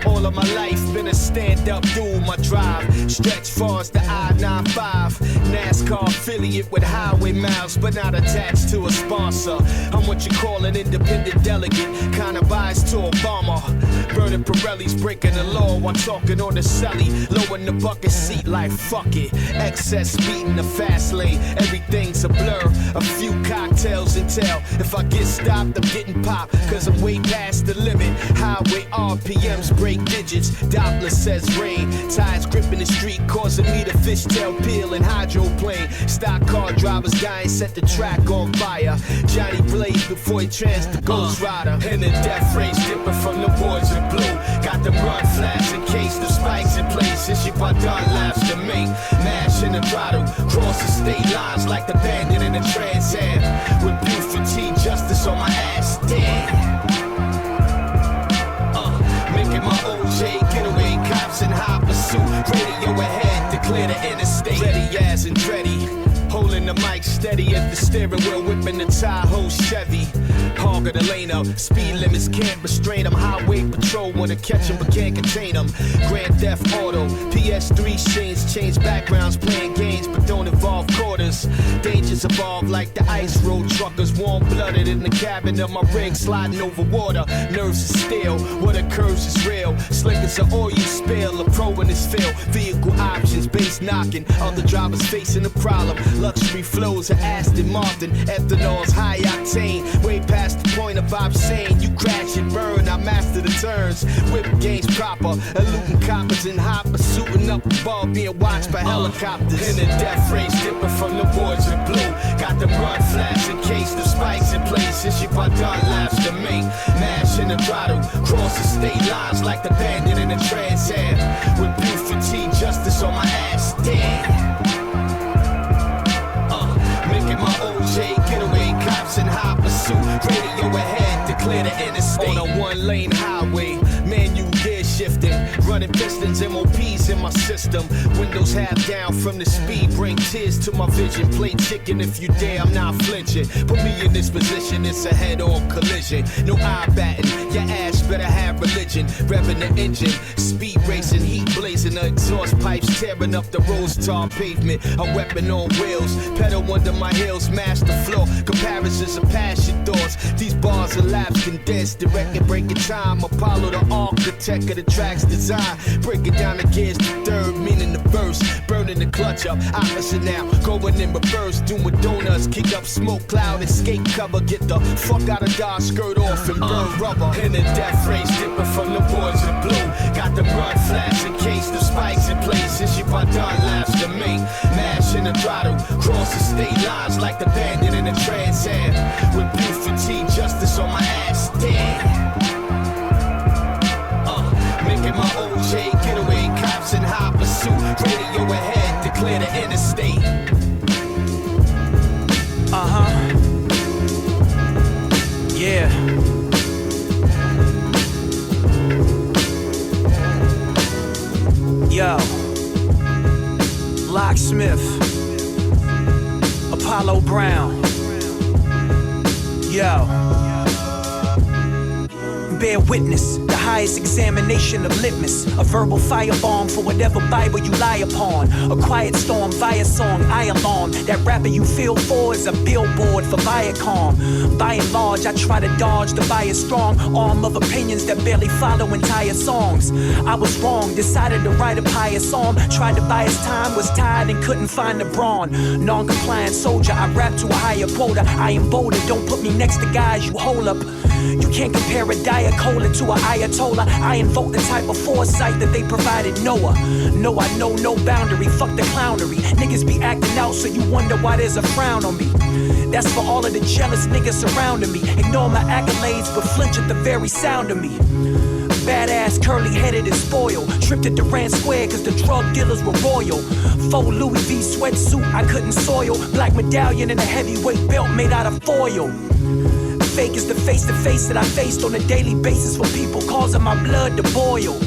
all of my life been a stand-up dude, my drive stretch far as the I-95. NASCAR affiliate with highway miles, but not attached to a sponsor. I'm what you call an independent delegate, kinda biased to Obama. Burning Pirellis, breaking the law while talking on the celly. Low in the bucket seat like fuck it. Excess speed in the fast lane, everything's a blur. A few cocktails and tell. If I get stopped, I'm getting popped, cause I'm way past the limit. Highway RPMs break digits. Doppler says rain. Tides gripping the street, causing me to fishtail peel and hydroplane. Stock car drivers dying, set the track on fire. Johnny Blaze before he trans the Ghost Rider. In the death race, dipping from the boards in blue. Got the run flash in case the spikes in place. And she by done laughs to make. Mash in the throttle, cross the state lines like the bandit in the Trans Am. With Buford T, justice on my ass, damn. Making my OJ getaway, cops in high pursuit. Radio ahead, declare the interstate. Ready as and dready. Holding the mic steady at the steering wheel, whipping the Tahoe Chevy. Hogger the lane up, speed limits can't restrain them. Highway patrol wanna catch them but can't contain them. Grand Theft Auto, PS3 scenes change backgrounds, playing games but don't involve quarters. Dangers evolve like the ice road truckers, warm blooded in the cabin of my rig, sliding over water. Nerves are steel, what occurs is real. Slick as an oil spill, a pro in this field. Vehicle options, bass knocking, other drivers facing a problem. Luxury flows of Aston Martin, ethanol's high octane, way past the point of obscene. You crash and burn, I master the turns. Whip games proper, eluding coppers and hoppers, shooting up above, being watched by helicopters. In the death race, dipping from the boards in blue. Got the blood flash in case the spikes in places you done laughs to me. Mash in the throttle, cross the state lines like the bandit in the Trans Am. With beauty, justice on my ass, damn. Making my OJ getaway, cops in high pursuit. Radio ahead to clear the interstate. On a one-lane highway, manual gear shifting. Running pistons, MOPs in my system. Windows half down from the speed, bring tears to my vision. Play chicken if you dare, I'm not flinching. Put me in this position, it's a head-on collision. No eye batting, your ass better have religion. Revving the engine, speed racing, heat blazing. The exhaust pipes tearing up the rose-tar pavement. A weapon on wheels, pedal under my heels, mash the floor. Comparisons of passion thoughts. These bars are labs condensed, direct and breaking time. Apollo, the architect of the track's design. Breaking down the gears to third, meaning the verse. Burning the clutch up, opposite now. Going in reverse, doing donuts. Kick up smoke cloud, escape cover. Get the fuck out of Dodge, skirt off and burn rubber. In a death race, dipping from the boys in blue. Got the blood flash in case the spikes in places you done laughs to me. Mash in the throttle, cross the state lines like the bandit in the Trans Am. With beauty, justice on my ass, damn. Making my OJ getaway, cops in high pursuit. Radio ahead to clear the interstate. Yeah. Yo. Locksmith. Apollo Brown. Yo. Bear witness, the highest examination of litmus. A verbal firebomb for whatever Bible you lie upon. A quiet storm via song, I alarm. That rapper you feel for is a billboard for Viacom. By and large, I try to dodge the bias strong arm of opinions that barely follow entire songs. I was wrong, decided to write a pious psalm. Tried to buy his time, was tired and couldn't find the brawn. Non-compliant soldier, I rap to a higher quota. I am bolder, don't put me next to guys you hold up. You can't compare a Diet Cola to a Ayatollah. I invoke the type of foresight that they provided Noah. No, I know no boundary, fuck the clownery. Niggas be acting out so you wonder why there's a frown on me. That's for all of the jealous niggas surrounding me. Ignore my accolades but flinch at the very sound of me. Badass, curly-headed and spoiled. Tripped at Durant Square cause the drug dealers were royal. Faux Louis V sweatsuit I couldn't soil. Black medallion and a heavyweight belt made out of foil. Fake is the face-to-face that I faced on a daily basis for people causing my blood to boil.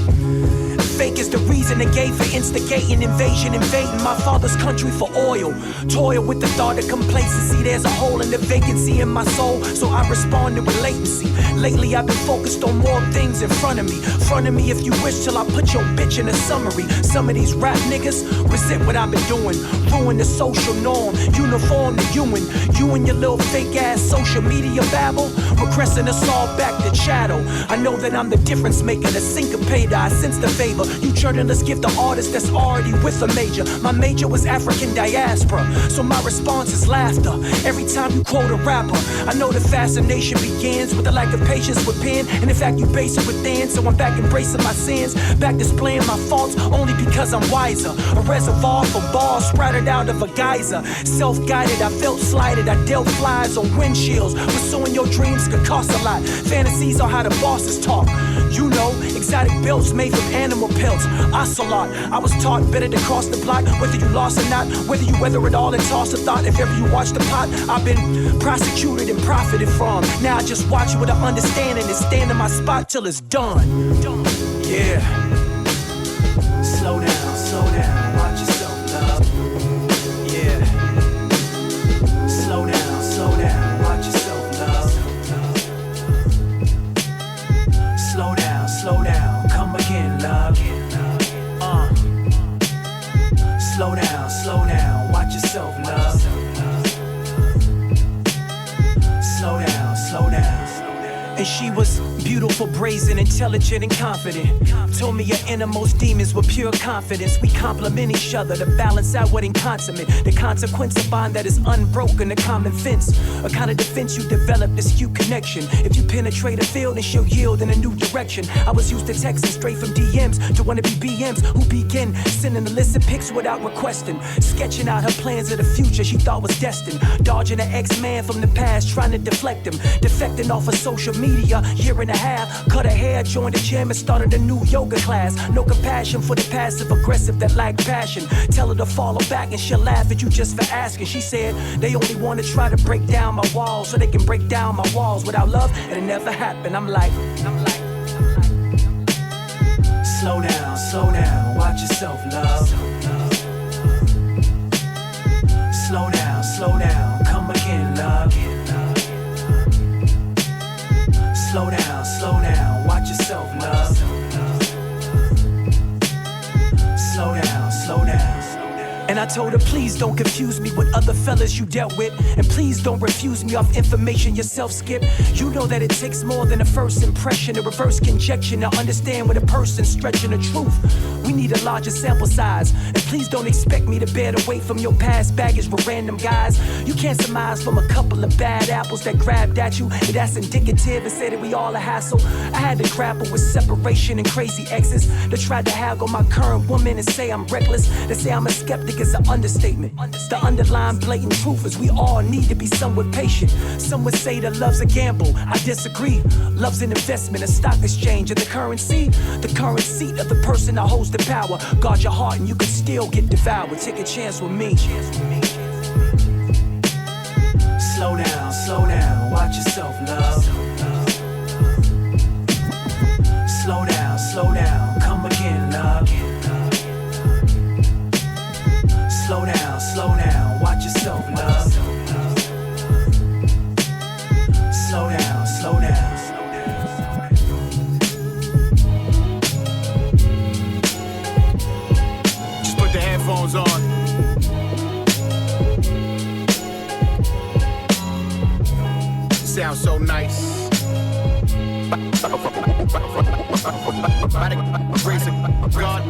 Fake is the reason they gave for instigating invasion, invading my father's country for oil. Toil with the thought of complacency. There's a hole in the vacancy in my soul, so I responded with latency. Lately I've been focused on more things in front of me. Front of me if you wish till I put your bitch in a summary. Some of these rap niggas resent what I've been doing. Ruin the social norm, uniform to you and your little fake ass social media babble. Regressing us all back to shadow. I know that I'm the difference maker, the syncopator. I sense the favor. You journalists give the artist that's already with a major. My major was African diaspora, so my response is laughter. Every time you quote a rapper, I know the fascination begins with a lack of patience with pen. And in fact you base it within, so I'm back embracing my sins. Back displaying my faults only because I'm wiser. A reservoir for bars sprouted out of a geyser. Self-guided, I felt slighted. I dealt flies on windshields. Pursuing your dreams could cost a lot. Fantasies on how the bosses talk. You know, exotic belts made from animal pelts. Ocelot, I was taught better to cross the block, whether you lost or not, whether you weather it all and toss a thought. If ever you watch the pot, I've been prosecuted and profited from. Now I just watch it with an understanding and stand in my spot till it's done. Yeah. Slow down, watch yourself, love. Yeah. Slow down, watch yourself, love. Slow down, come again, love. Slow down, watch yourself, love. Slow down. And she was beautiful, brazen, intelligent, and confident. Told me your innermost demons were pure confidence. We complement each other to balance out what ain't consummate. The consequence of bond that is unbroken, the common fence. A kind of defense you develop, this cute connection. If you penetrate a field, then she'll yield in a new direction. I was used to texting straight from DMs to wannabe BMs who begin sending illicit pics without requesting. Sketching out her plans of the future she thought was destined. Dodging an ex-man from the past, trying to deflect him. Defecting off of social media, year and a half. Cut her hair, joined the gym and started a new yoga class. No compassion for the passive aggressive that lack passion. Tell her to follow back and she'll laugh at you just for asking. She said they only want to try to break down my walls so they can break down my walls without love, and it never happened. I'm like slow down, watch yourself, love. Slow down, come again, love. Slow down, watch yourself, love. Slow down. And I told her, please don't confuse me with other fellas you dealt with. And please don't refuse me off information yourself skip. You know that it takes more than a first impression, a reverse conjecture to understand what a person's stretching the truth. We need a larger sample size. And please don't expect me to bear the weight from your past baggage with random guys. You can't surmise from a couple of bad apples that grabbed at you, and that's indicative and say that we all a hassle. I had to grapple with separation and crazy exes that tried to haggle my current woman and say I'm reckless. They say I'm a skeptic is an understatement. The underlying blatant truth is we all need to be somewhat patient. Some would say that love's a gamble. I disagree. Love's an investment, a stock exchange, and the current seat of the person that holds the power. Guard your heart and you can still get devoured. Take a chance with me. Slow down, watch yourself, love. Slow down, come again, love. Slow down, watch yourself, love. Slow down. Just put the headphones on. Sounds so nice. By the grace of God.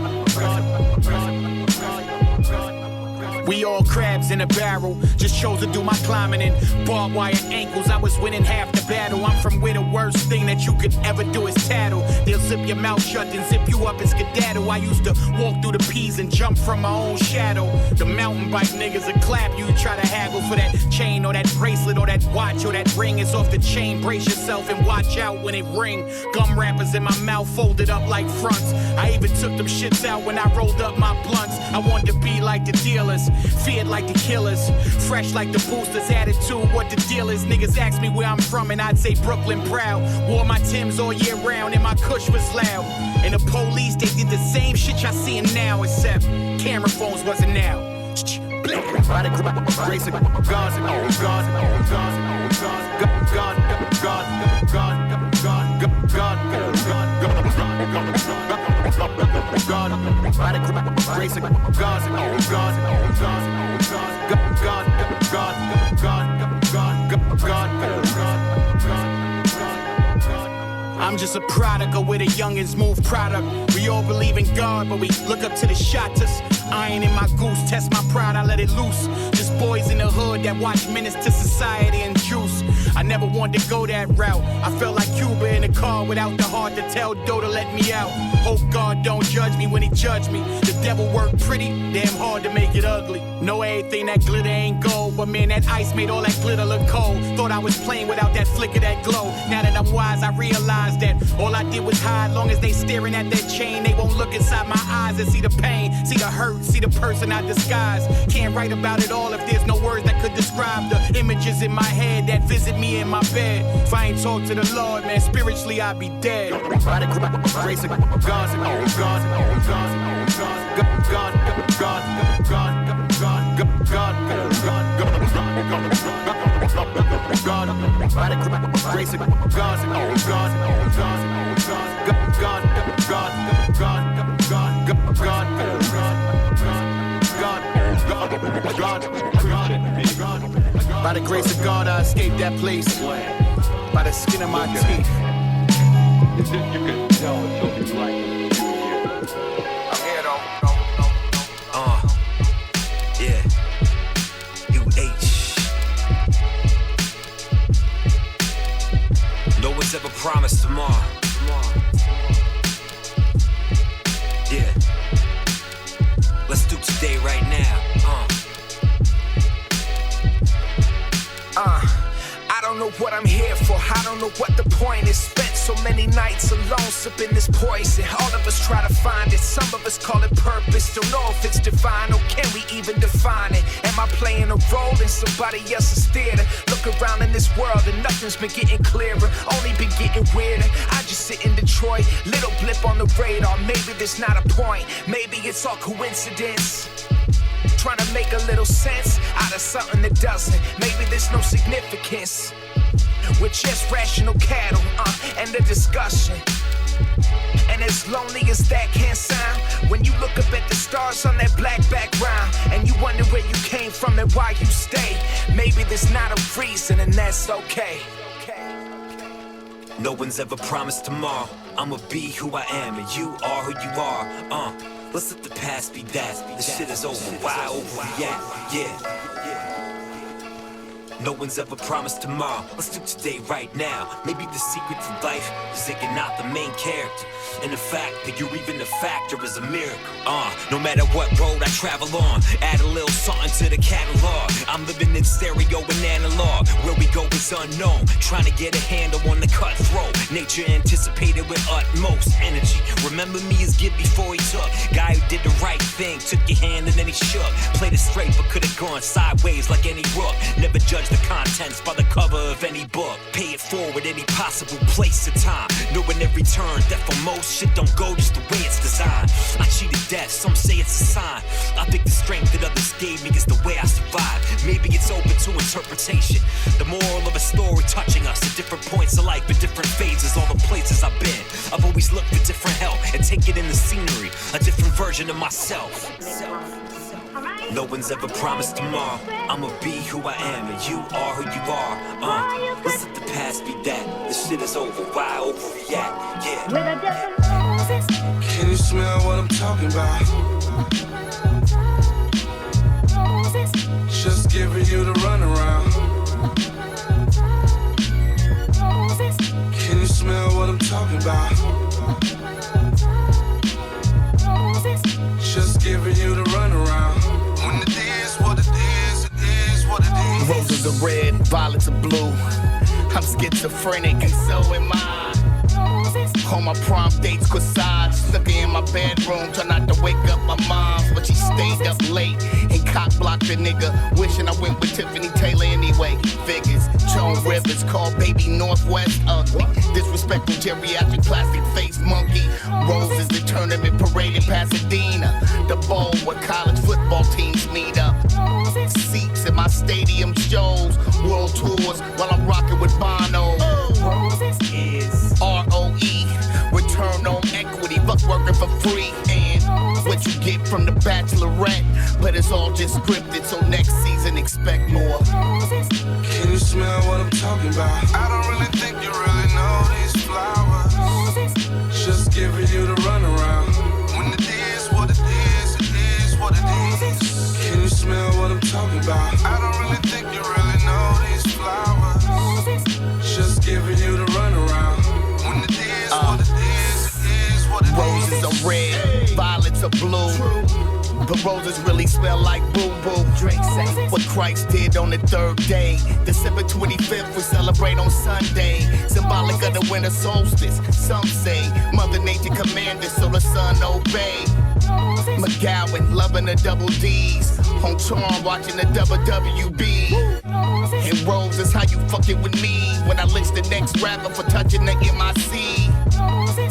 We all crabs in a barrel, just chose to do my climbing in barbed wire ankles. I was winning half the battle. I'm from where the worst thing that you could ever do is tattle. They'll zip your mouth shut and zip you up and skedaddle. I used to walk through the peas and jump from my own shadow. The mountain bike niggas will clap you, try to haggle for that chain or that bracelet or that watch or that ring. It's off the chain, brace yourself and watch out when it ring. Gum wrappers in my mouth folded up like fronts. I even took them shits out when I rolled up my blunts. I wanted to be like the dealers, feared like the killers, fresh like the boosters, attitude what the deal is. Niggas ask me where I'm from and I'd say Brooklyn proud. Wore my Timbs all year round and my kush was loud. And the police, they did the same shit y'all seeing now, except camera phones wasn't now. By the grace of I'm just a product of where the youngins move product. We all believe in God, but we look up to the shotters. Iron in my goose, test my pride, I let it loose. Just boys in the hood that watch Menace to Society and Juice. I never wanted to go that route. I felt like Cuba in a car without the heart to tell Doe to let me out. Hope God don't judge me when he judge me. The devil worked pretty, damn hard to make it ugly. Know everything that glitter ain't gold, but man, that ice made all that glitter look cold. Thought I was playing without that flicker, that glow. Now that I'm wise, I realize that all I did was hide. Long as they staring at that chain, they won't look inside my eyes and see the pain, see the hurt, see the person I disguise. Can't write about it all if there's no words that could describe the images in my head that visit me in my bed. If I ain't talk to the Lord, man, spiritually I'd be dead. By the grace of God, by the grace of God, I escaped that place. By the skin of my teeth. As if you could tell it took his life. I'm here though. Yeah. UH. No one's ever promised tomorrow. Yeah. Let's do today right now. I don't know what I'm here for. I don't know what the point is. Spent so many nights alone sipping this poison. All of us try to find it. Some of us call it purpose. Don't know if it's divine or can we even define it. Am I playing a role in somebody else's theater? Look around in this world and nothing's been getting clearer. Only been getting weirder. I just sit in Detroit. Little blip on the radar. Maybe there's not a point. Maybe it's all coincidence. Trying to make a little sense out of something that doesn't. Maybe there's no significance. We're just rational cattle, and the discussion. And as lonely as that can sound, when you look up at the stars on that black background, and you wonder where you came from and why you stay, maybe there's not a reason, and that's okay. No one's ever promised tomorrow. I'ma be who I am, and you are who you are. Let's let the past be that. The shit is over. Why overreact? Yeah. No one's ever promised tomorrow. Let's do today right now. Maybe the secret to life is that you're not the main character, and the fact that you're even a factor is a miracle. No matter what road I travel on, add a little something to the catalog. I'm living in stereo and analog. Where we go is unknown. Trying to get a handle on the cutthroat. Nature anticipated with utmost energy. Remember me as Gib before he took. Guy who did the right thing, took your hand and then he shook. Played it straight but could've gone sideways like any rook. Never judged the contents by the cover of any book. Pay it forward any possible place or time, knowing every turn that for most shit don't go just the way it's designed. I cheated death, some say it's a sign. I think the strength that others gave me is the way I survive. Maybe it's open to interpretation. The moral of a story touching us at different points of life, at different phases, all the places I've been. I've always looked for different help and take it in the scenery, a different version of myself. No one's ever promised tomorrow. I'ma be who I am, and you are who you are. Let's let the past be that. The shit is over. Why overreact? Yeah. Can you smell what I'm talking about? Just giving you the runaround. Can you smell what I'm talking about? Just giving you the runaround. When it is what it is, it is what it is. Roses are red, violets are blue. I'm schizophrenic and so am I. On my prom dates, corsage, stuck in my bedroom, try not to wake up my mom, but she stayed up late and cock blocked the nigga, wishing I went with Tiffany Taylor anyway. Figures, Joan Rivers, called baby Northwest ugly, disrespectful geriatric plastic face monkey. Roses, the tournament parade in Pasadena, the bowl where college football teams meet up. Seats in my stadium shows, world tours while I'm rocking with Bono. Roses is ROE, return on equity, fuck working for free. And what you get from the Bachelorette, but it's all just scripted, so next season expect more. Can you smell what I'm talking about? I don't really think you really know these flowers. Just giving you the runaround. When it is what it is, it is what it is. Can you smell what I'm talking about? I don't really think you really know these flowers. Just giving you the runaround. When it is what it is, it is what it is. Roses are red, violets are blue. But roses really smell like boo-boo. Drake say what Christ did on the third day. December 25th, we celebrate on Sunday. Symbolic of the winter solstice. Some say Mother Nature commanded, so the sun obey. McGowan, loving the double D's. On Charm, watching the WWB. And Rose is how you fucking with me. When I list the next rapper for touching the MIC.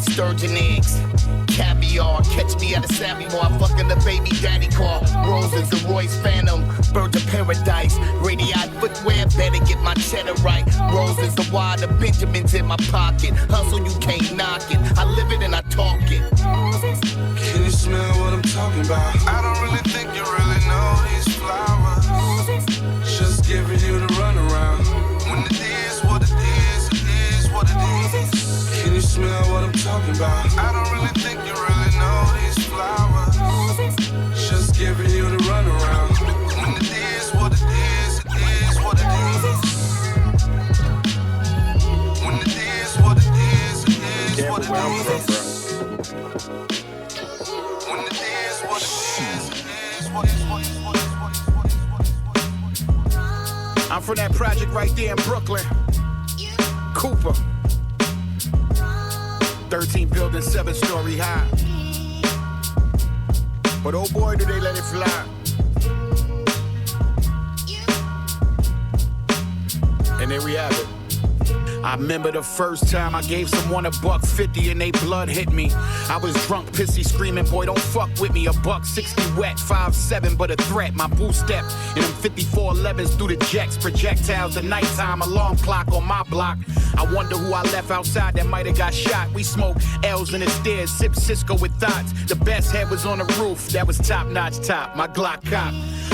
Sturgeon eggs, caviar, catch me at a savvy bar, fucking the baby daddy car. Roses, the Royce Phantom, birds of paradise. Radii footwear, better get my cheddar right. Roses, the wide, the Benjamins in my pocket. Hustle, you can't knock it. I live it and I talk it. Can you smell what I'm talking about? I don't really think you really know these flowers. Just giving you the runaround. talking about. I don't really think you really know these flowers. Just giving you the runaround. When it is what it is, it is what it is. When it is what it is, it is what it is. When it is what it is, it is what it is. I'm from that project right there in Brooklyn. Cooper. 13 buildings, 7-story high. But oh boy, do they let it fly. And there we have it. I remember the first time I gave someone $1.50 and they blood hit me. I was drunk, pissy, screaming, boy, don't fuck with me. $1.60 wet, 5'7", but a threat. My boo step in them 5411s through the jacks. Projectiles, the nighttime alarm clock on my block. I wonder who I left outside that might have got shot. We smoke L's in the stairs, sip Cisco with thoughts. The best head was on the roof, that was top-notch top. My Glock cop.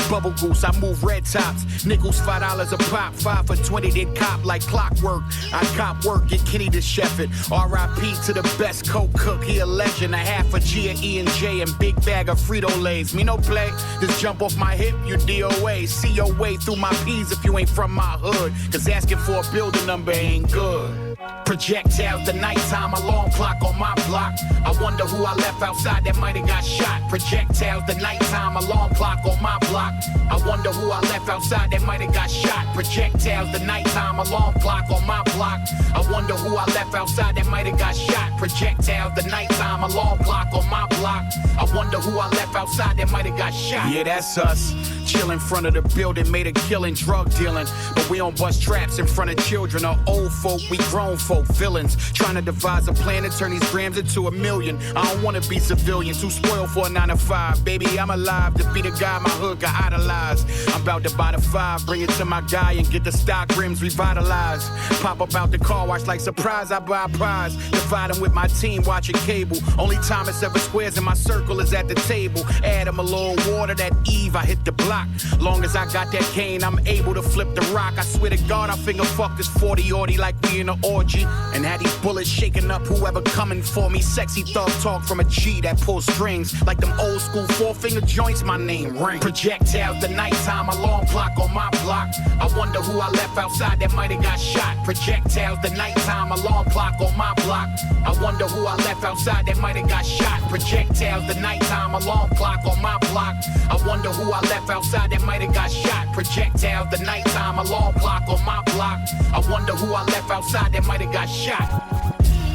Bubble goose, I move red tops. Nickels, $5 a pop, 5 for 20, then cop like clockwork. I cop work, get Kenny to chef it. R.I.P. to the best coke cook, he a legend. A half a G of E&J and big bag of Frito-Lays. Me no play, just jump off my hip, you DOA. See your way through my P's if you ain't from my hood. Cause asking for a building number ain't good. Projectiles, the nighttime alarm clock on my block. I wonder who I left outside that might have got shot. Projectiles, the nighttime alarm clock on my block. I wonder who I left outside that might have got shot. Projectiles, the nighttime alarm clock on my block. I wonder who I left outside that might have got shot. Projectiles, the nighttime alarm clock on my block. I wonder who I left outside that might have got shot. Yeah, that's us. Chill in front of the building, made a killing, drug dealing. But we don't bust traps in front of children or old folk. We grown folk, villains. Trying to devise a plan to turn these grams into $1 million. I don't wanna be civilian, too spoiled for a 9 to 5. Baby, I'm alive to be the guy my hood got idolized. I'm about to buy the 5, bring it to my guy and get the stock rims revitalized. Pop up out the car wash like surprise, I buy a prize. Dividing with my team, watching cable. Only time it's ever squares in my circle is at the table. Add him a little water, that eve, I hit the block. Long as I got that cane, I'm able to flip the rock. I swear to God, I finger fuck this 40-40 like we in an orgy. And had these bullets shaking up whoever coming for me. Sexy thug talk from a G that pulls strings. Like them old school 4-finger joints, my name ring. Projectiles, the nighttime alarm clock on my block. I wonder who I left outside that might have got shot. Projectiles, the nighttime alarm clock on my block. I wonder who I left outside that might have got shot. Projectiles, the nighttime alarm clock on my block. I wonder who I left outside that might have got shot. Projectiles, the nighttime alarm clock on my block. I wonder who I left outside that might have got shot.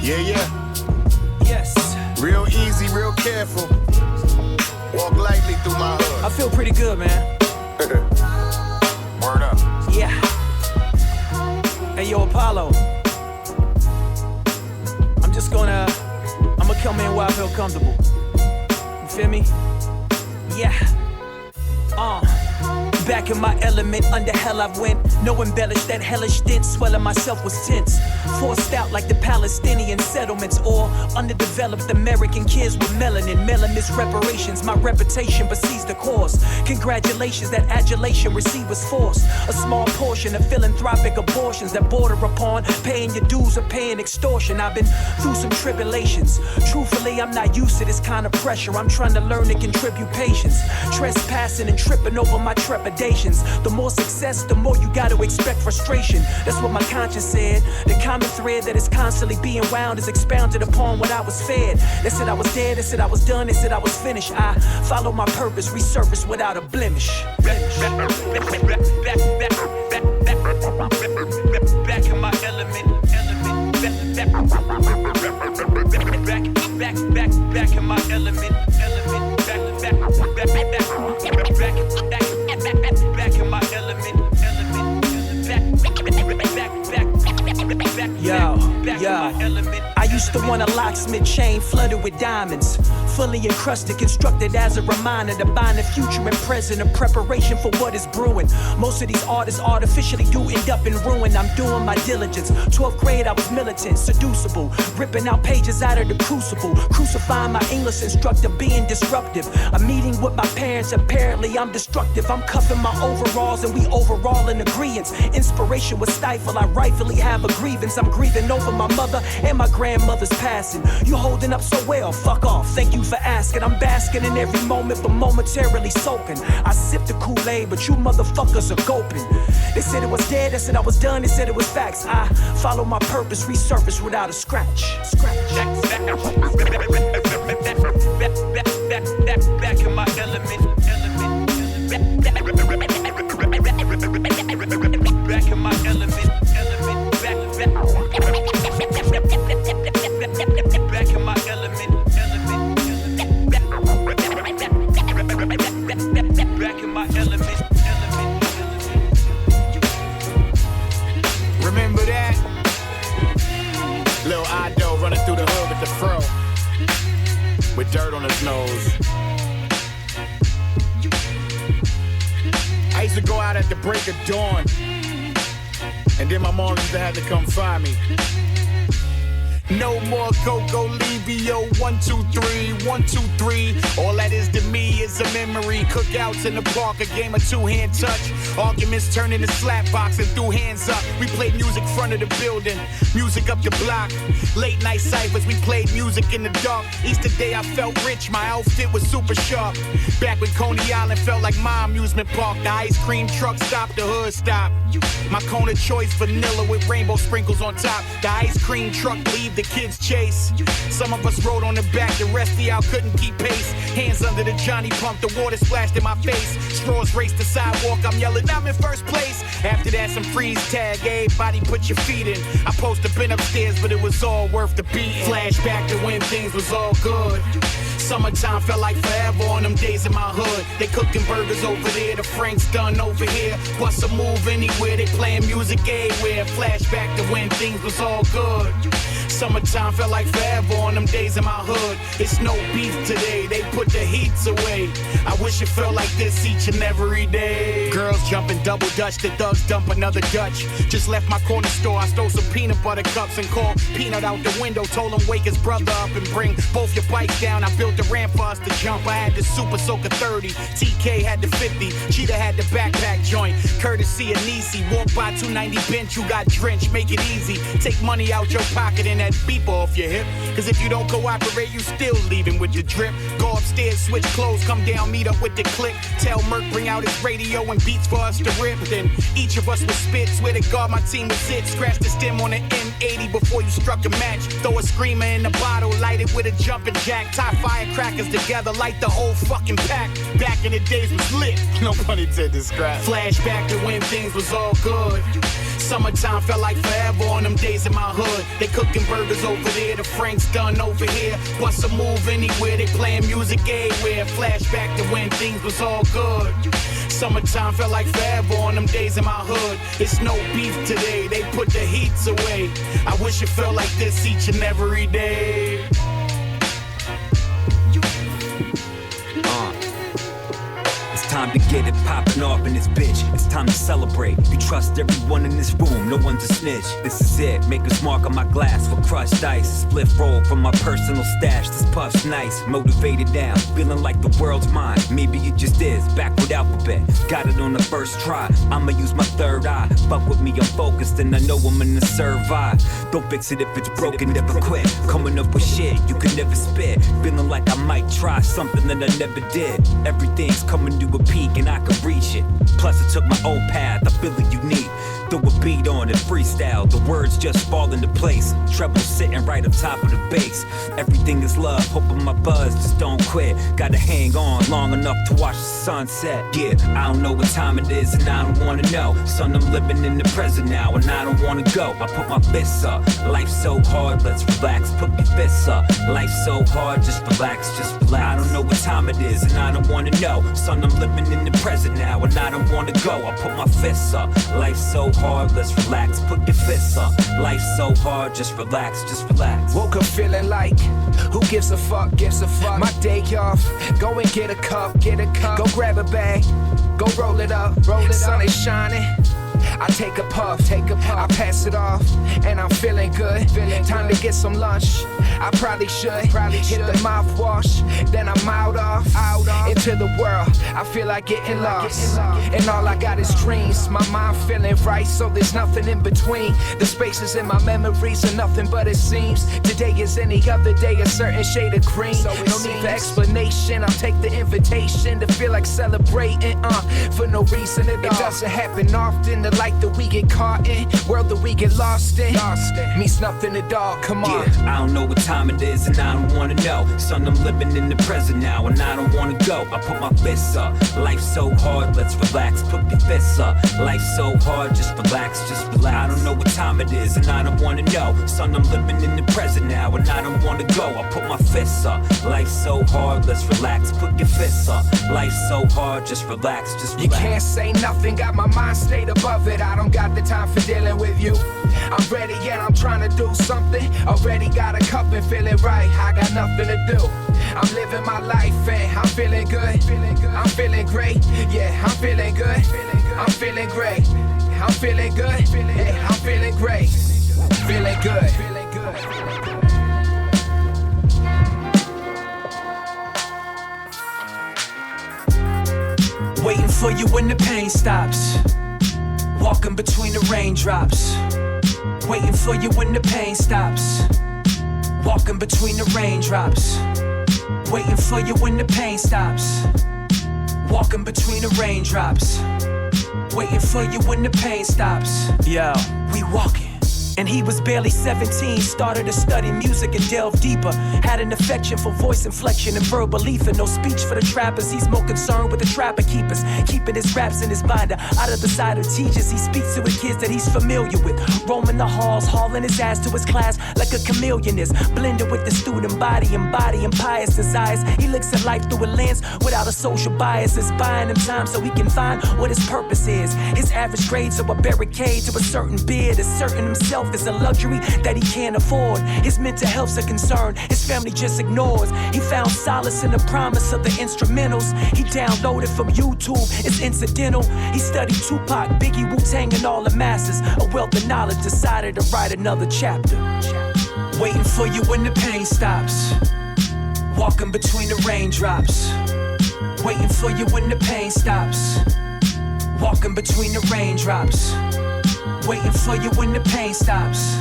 Yeah, yeah. Yes. Real easy, real careful. Walk lightly through my hood. I feel pretty good, man. Word up. Yeah. Hey, yo, Apollo. I'ma come in where I feel comfortable. You feel me? Yeah. Back in my element, under hell I went. No embellish, that hellish stint, swelling myself was tense. Forced out like the Palestinian settlements, or underdeveloped American kids with melanin. Melanin reparations, my reputation besides the course. Congratulations, that adulation received was forced. A small portion of philanthropic abortions that border upon paying your dues or paying extortion. I've been through some tribulations. Truthfully, I'm not used to this kind of pressure. I'm trying to learn to contribute patience. Trespassing and tripping over my trepidations. The more success, the more you gotta expect frustration. That's what my conscience said. The common thread that is constantly being wound is expounded upon what I was fed. They said I was dead, they said I was done, they said I was finished. I follow my purpose, resurface without a blemish. Back in my element. Back in my element. Back in my element. Yo. I used to want a locksmith chain flooded with diamonds. fully encrusted, constructed as a reminder to bind the future and present, a preparation for what is brewing. Most of these artists artificially do end up in ruin. I'm doing my diligence. 12th grade, I was militant, seducible, ripping out pages out of the crucible, crucifying my English instructor, being disruptive. A meeting with my parents, apparently I'm destructive. I'm cuffing my overalls and we overall in agreeance. Inspiration was stifled, I rightfully have a grievance. I'm grieving over my mother and my grandmother's passing. You holding up so well, fuck off, thank you for asking. I'm basking in every moment, but momentarily soaking. I sipped the Kool-Aid, but you motherfuckers are gulping. They said it was dead, they said I was done, they said it was facts. I follow my purpose, resurface without a scratch. Back in my element. Back in my element. Back in my element. Back in my element. Remember that? Lil Ido running through the hood with the fro, with dirt on his nose. I used to go out at the break of dawn, and then my mom used to have to come find me. No more Coco Livio, 1, 2, 3, 1, 2, 3. All that is to me is a memory. Cookouts in the park, a game of two-hand touch. Arguments turn into slap boxing, threw hands up. We played music front of the building, music up the block. Late night ciphers, we played music in the dark. Easter day I felt rich, my outfit was super sharp. Back when Coney Island felt like my amusement park. The ice cream truck stopped, the hood stopped. My cone of choice, vanilla with rainbow sprinkles on top. The ice cream truck leave, the kids chase. Some of us rode on the back, the rest of y'all couldn't keep pace. Hands under the Johnny pump, the water splashed in my face. Straws raced the sidewalk, I'm yelling, I'm in first place. After that, some freeze tag, everybody put your feet in. I supposed to been upstairs, but it was all worth the beat. Flashback to when things was all good. Summertime felt like forever on them days in my hood. They cooking burgers over there, the Frank's done over here. What's a move anywhere, they playing music everywhere. Flashback to when things was all good. Summertime felt like forever on them days in my hood. It's no beef today, they put the heats away. I wish it felt like this each and every day. Girls jumping double dutch, the thugs dump another Dutch. Just left my corner store, I stole some peanut butter cups and called Peanut out the window. Told him wake his brother up and bring both your bikes down. I built the ramp for us to jump. I had the Super Soaker 30, TK had the 50, Cheetah had the backpack joint. Courtesy of Niecy, walk by 290 bench, you got drenched, make it easy. Take money out your pocket and that beeper off your hip. Cause if you don't cooperate, you still leaving with the drip. Go upstairs, switch clothes, come down, meet up with the clique. Tell Merc bring out his radio and beats for us to rip. Then each of us would spit, swear to God my team would sit. Scratch the stem on an M80 before you struck a match. Throw a screamer in the bottle, light it with a jumping jack. Tie firecrackers together, light the whole fucking pack. Back in the days was lit, no pun intended, scratch. Flashback to when things was all good. Summertime felt like forever on them days in my hood. They cooking burgers over there, the Frank's done over here. What's a move anywhere, they playing music everywhere. Flashback to when things was all good. Summertime felt like forever on them days in my hood. It's no beef today, they put the heats away. I wish it felt like this each and every day. Time to get it poppin' off in this bitch. It's time to celebrate. You trust everyone in this room, no one's a snitch. This is it, make a mark on my glass for crushed ice. Split roll from my personal stash, this puff's nice. Motivated down, feeling like the world's mine. Maybe it just is, backward alphabet. Got it on the first try, I'ma use my third eye. Fuck with me, I'm focused and I know I'm in the survive. Don't fix it if it's broken, never quit. Coming up with shit, you can never spit. Feeling like I might try something that I never did. Everything's coming to a peak and I can reach it. Plus I took my own path, I feel it unique. Throw a beat on it, freestyle, the words just fall into place. Treble sitting right up top of the bass. Everything is love, hoping my buzz just don't quit. Gotta hang on long enough to watch the sunset. Yeah, I don't know what time it is and I don't wanna know. Son, I'm living in the present now and I don't wanna go. I put my fists up, life's so hard, let's relax. Put your fists up, life's so hard, just relax, just relax. I don't know what time it is and I don't wanna know. Son, I'm living in the present now and I don't wanna go. I put my fists up, life's so hard, let's relax. Put your fists up. Life's so hard, just relax, just relax. Woke up feeling like, who gives a fuck, gives a fuck. My day off, go and get a cup, go grab a bag, go roll it up, sun is shining. I take a puff, I pass it off, and I'm feeling good. Time to get some lunch. I probably should hit the mouthwash, then I'm out into the world. I feel like getting lost, and all I got is dreams. My mind feeling right, so there's nothing in between. The spaces in my memories are nothing but it seems. Today is any other day, a certain shade of green. No need for explanation. I'll take the invitation to feel like celebrating, for no reason at all. It doesn't happen often. The life that we get caught in, world that we get lost in, means nothing at all. Come on. Yeah, I don't know what time it is and I don't wanna know. Son, I'm living in the present now and I don't wanna go. I put my fists up. Life's so hard, let's relax. Put your fists up. Life's so hard, just relax, just relax. I don't know what time it is and I don't wanna know. Son, I'm living in the present now and I don't wanna go. I put my fists up. Life's so hard, let's relax. Put your fists up. Life's so hard, just relax, just relax. You can't say nothing, got my mind stayed above it. I don't got the time for dealing with you. I'm ready and I'm trying to do something. Already got a cup and feeling right. I got nothing to do. I'm living my life and I'm feeling good. I'm feeling great. Yeah, I'm feeling good. I'm feeling great. I'm feeling good. Hey, I'm feeling great. Feeling good. Waiting for you when the pain stops. Walking between the raindrops. Waiting for you when the pain stops. Walking between the raindrops. Waiting for you when the pain stops. Walking between the raindrops. Waiting for you when the pain stops. Yo, we walking. And he was barely 17, started to study music and delve deeper. Had an affection for voice inflection and verbal ether. No speech for the trappers, he's more concerned with the trapper keepers. Keeping his raps in his binder, out of the sight of teachers. He speaks to the kids that he's familiar with. Roaming the halls, hauling his ass to his class like a chameleon is. Blended with the student body, embodying pious desires. He looks at life through a lens without a social bias. It's buying him time so he can find what his purpose is. His average grades are a barricade to a certain beard. It's certain himself is a luxury that he can't afford. His mental health's a concern his family just ignores. He found solace in the promise of the instrumentals he downloaded from YouTube. It's incidental. He studied Tupac, Biggie, Wu-Tang, and all the masters. A wealth of knowledge, decided to write another chapter. Waiting for you when the pain stops. Walking between the raindrops. Waiting for you when the pain stops. Walking between the raindrops. Waiting for you when the pain stops.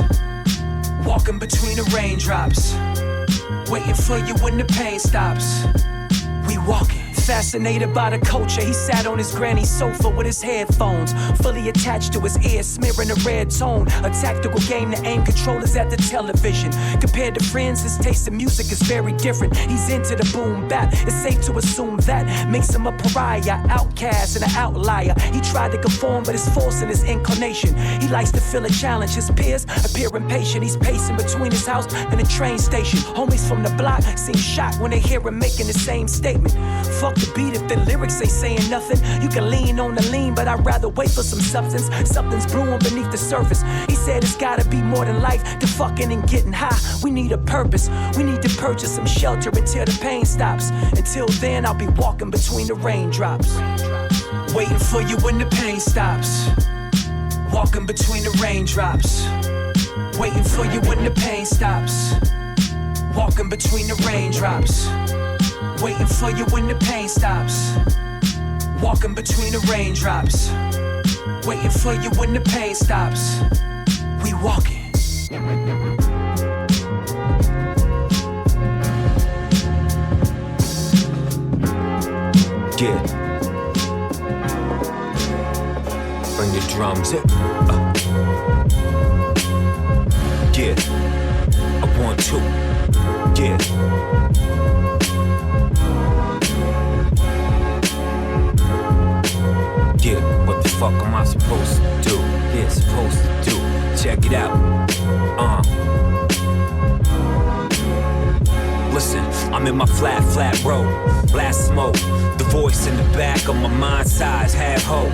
Walking between the raindrops. Waiting for you when the pain stops. We walking. Fascinated by the culture, he sat on his granny's sofa with his headphones fully attached to his ear, smearing a red tone. A tactical game to aim controllers at the television. Compared to friends, his taste in music is very different. He's into the boom bap. It's safe to assume that makes him a pariah, outcast, and an outlier. He tried to conform, but it's forcing his inclination. He likes to feel a challenge. His peers appear impatient. He's pacing between his house and the train station. Homies from the block seem shocked when they hear him making the same statement. Fuck the beat if the lyrics ain't saying nothing. You can lean on the lean, but I'd rather wait for some substance. Something's brewing beneath the surface. He said it's gotta be more than life to fucking and getting high. We need a purpose. We need to purchase some shelter until the pain stops. Until then, I'll be walking between the raindrops. Waiting for you when the pain stops. Walking between the raindrops. Waiting for you when the pain stops. Walking between the raindrops. Waiting for you when the pain stops. Walking between the raindrops. Waiting for you when the pain stops. We walking. Yeah. Bring the drums in. Yeah. I want to. Yeah. Yeah, what the fuck am I supposed to do? Yeah, supposed to do. Check it out. Listen, I'm in my flat road. Blast smoke. The voice in the back of my mind size, half hope.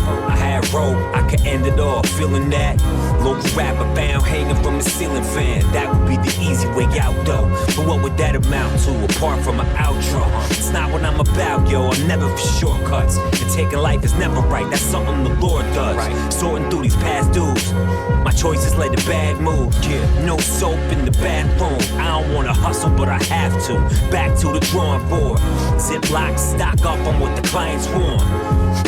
I had rope, I could end it all, feeling that. Local rapper found hanging from a ceiling fan. That would be the easy way out though. But what would that amount to apart from an outro? It's not what I'm about, yo. I'm never for shortcuts. And taking life is never right. That's something the Lord does. Sorting through these past dudes. My choices led to bad moves. Yeah, no soap in the bathroom. I don't wanna hustle, but I have to. Back to the drawing board. Ziploc, stock up on what the clients want.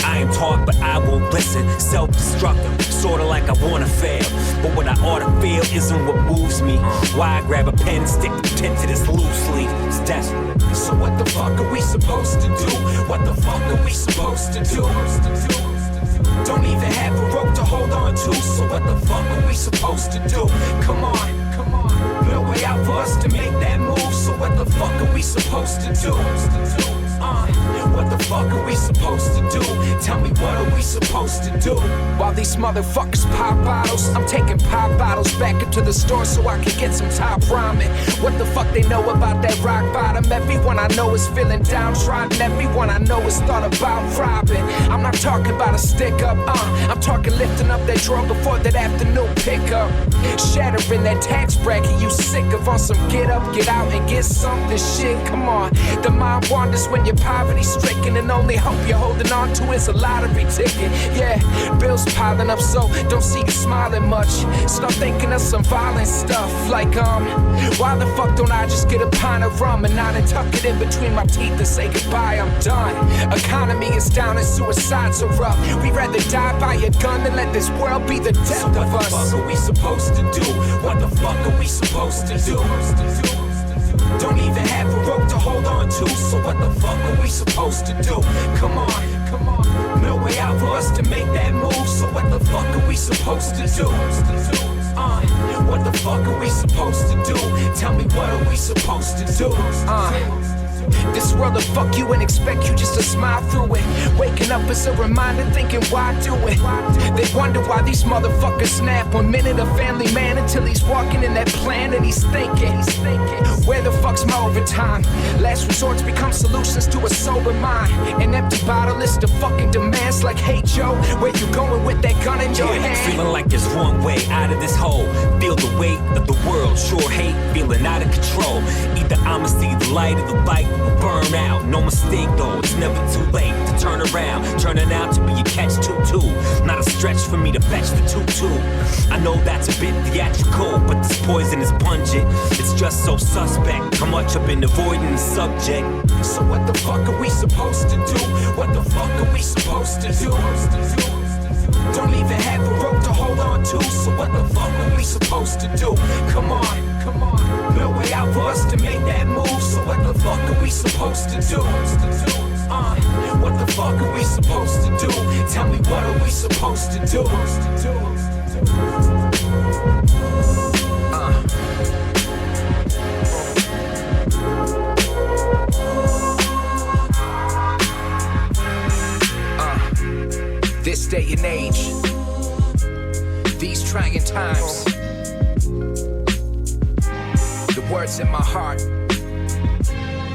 I am taught, but I won't listen. Self-destructive, sorta like I wanna fail. But what I ought to feel isn't what moves me. Why I grab a pen and stick the pen to this loose leaf? It's desperate. So what the fuck are we supposed to do? What the fuck are we supposed to do? Don't even have a rope to hold on to. So what the fuck are we supposed to do? Come on, come on. No way out for us to make that move. So what the fuck are we supposed to do? What the fuck are we supposed to do? Tell me, what are we supposed to do? While these motherfuckers pop bottles, I'm taking pop bottles back into the store so I can get some top ramen. What the fuck they know about that rock bottom? Everyone I know is feeling downtrodden. Everyone I know is thought about robbing. I'm not talking about a stick up, I'm talking lifting up that drawer before that afternoon pickup. Shattering that tax bracket you sick of on some get up, get out and get something shit. Come on, the mind wanders when you're poverty stricken and only hope you're holding on to is a lottery ticket. Yeah, bills piling up so don't see you smiling much. Start thinking of some violent stuff like why the fuck don't I just get a pint of rum and not and tuck it in between my teeth and say goodbye, I'm done. Economy is down and suicide's are up. We'd rather die by a gun than let this world be the death of us. So what the fuck are we supposed to do? What the fuck are we supposed to do? Don't even have a rope to hold on to. So what the fuck are we supposed to do? Come on, come on. No way out for us to make that move. So what the fuck are we supposed to do? What the fuck are we supposed to do? Tell me, what are we supposed to do? This world will fuck you and expect you just to smile through it. Waking up is a reminder, thinking why do it? They wonder why these motherfuckers snap. 1 minute a family man until he's walking in that plan and he's thinking, where the fuck's my overtime? Last resorts become solutions to a sober mind. An empty bottle list of fucking demands like, hey Joe, where you going with that gun in your hand? Feeling like there's one way out of this hole. Feel the weight of the world, sure hate, feeling out of control. Either I'ma see the light or the light will burn out. No mistake though, it's never too late to turn around. Turning out to be a catch-22. Not a stretch for me to fetch the tutu. I know that's a bit theatrical, but this poison is pungent. It's just so suspect how much I've been avoiding the subject. So what the fuck are we supposed to do? What the fuck are we supposed to do? Don't even have a rope to hold on to. So what the fuck are we supposed to do? Come on, come on. No way out for us to make that move. So what the fuck are we supposed to do? What the fuck are we supposed to do? Tell me, what are we supposed to do? This day and age, these trying times, the words in my heart.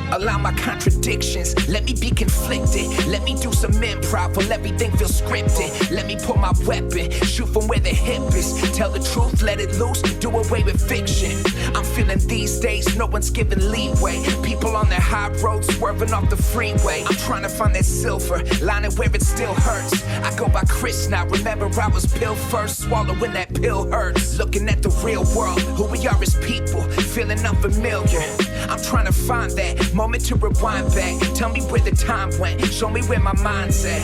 Allow my contradictions, let me be conflicted. Let me do some improv, or let me think feel scripted. Let me pull my weapon, shoot from where the hip is. Tell the truth, let it loose, do away with fiction. I'm feeling these days, no one's giving leeway. People on their high roads, swerving off the freeway. I'm trying to find that silver lining where it still hurts. I go by Chris now, remember I was pill first. Swallowing that pill hurts. Looking at the real world, who we are as people, feeling unfamiliar. I'm trying to find that moment to rewind back. Tell me where the time went, show me where my mind's at.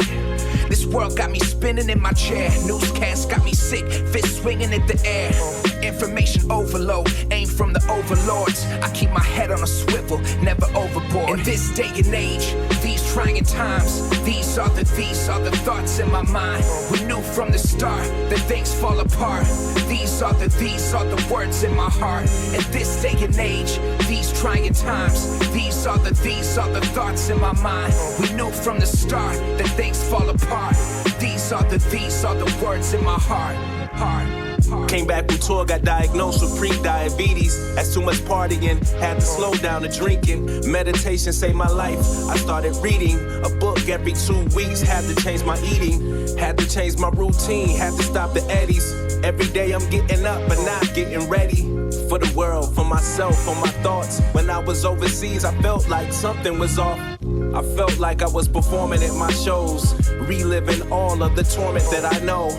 This world got me spinning in my chair. Newscast got me sick, fist swinging at the air. Information overload, aim from the overlords. I keep my head on a swivel, never overboard. In this day and age, these trying times, these are the thoughts in my mind. We knew from the start that things fall apart. These are the words in my heart. In this day and age, these trying times, these are the thoughts in my mind. We knew from the start that things fall apart. These are the words in my heart. Came back from tour, got diagnosed with pre-diabetes. That's too much partying, had to slow down the drinking. Meditation saved my life. I started reading a book every 2 weeks. Had to change my eating, had to change my routine, had to stop the eddies. Every day I'm getting up but not getting ready for the world, for myself, for my thoughts. When I was overseas, I felt like something was off. I felt like I was performing at my shows, reliving all of the torment that I know,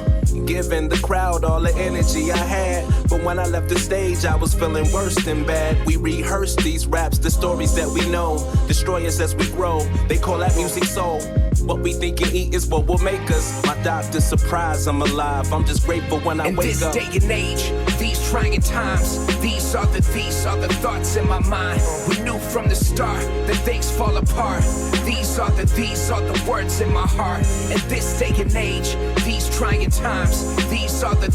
giving the crowd all the energy I had. But when I left the stage, I was feeling worse than bad. We rehearsed these raps, the stories that we know, destroy us as we grow. They call that music soul. What we think and eat is what will make us. My doctor's surprised I'm alive. I'm just grateful when I wake up. In this day and age, these trying times, these are the thoughts in my mind. We knew from the start that things fall apart. These are the words in my heart. In this day and age, these trying times, these are the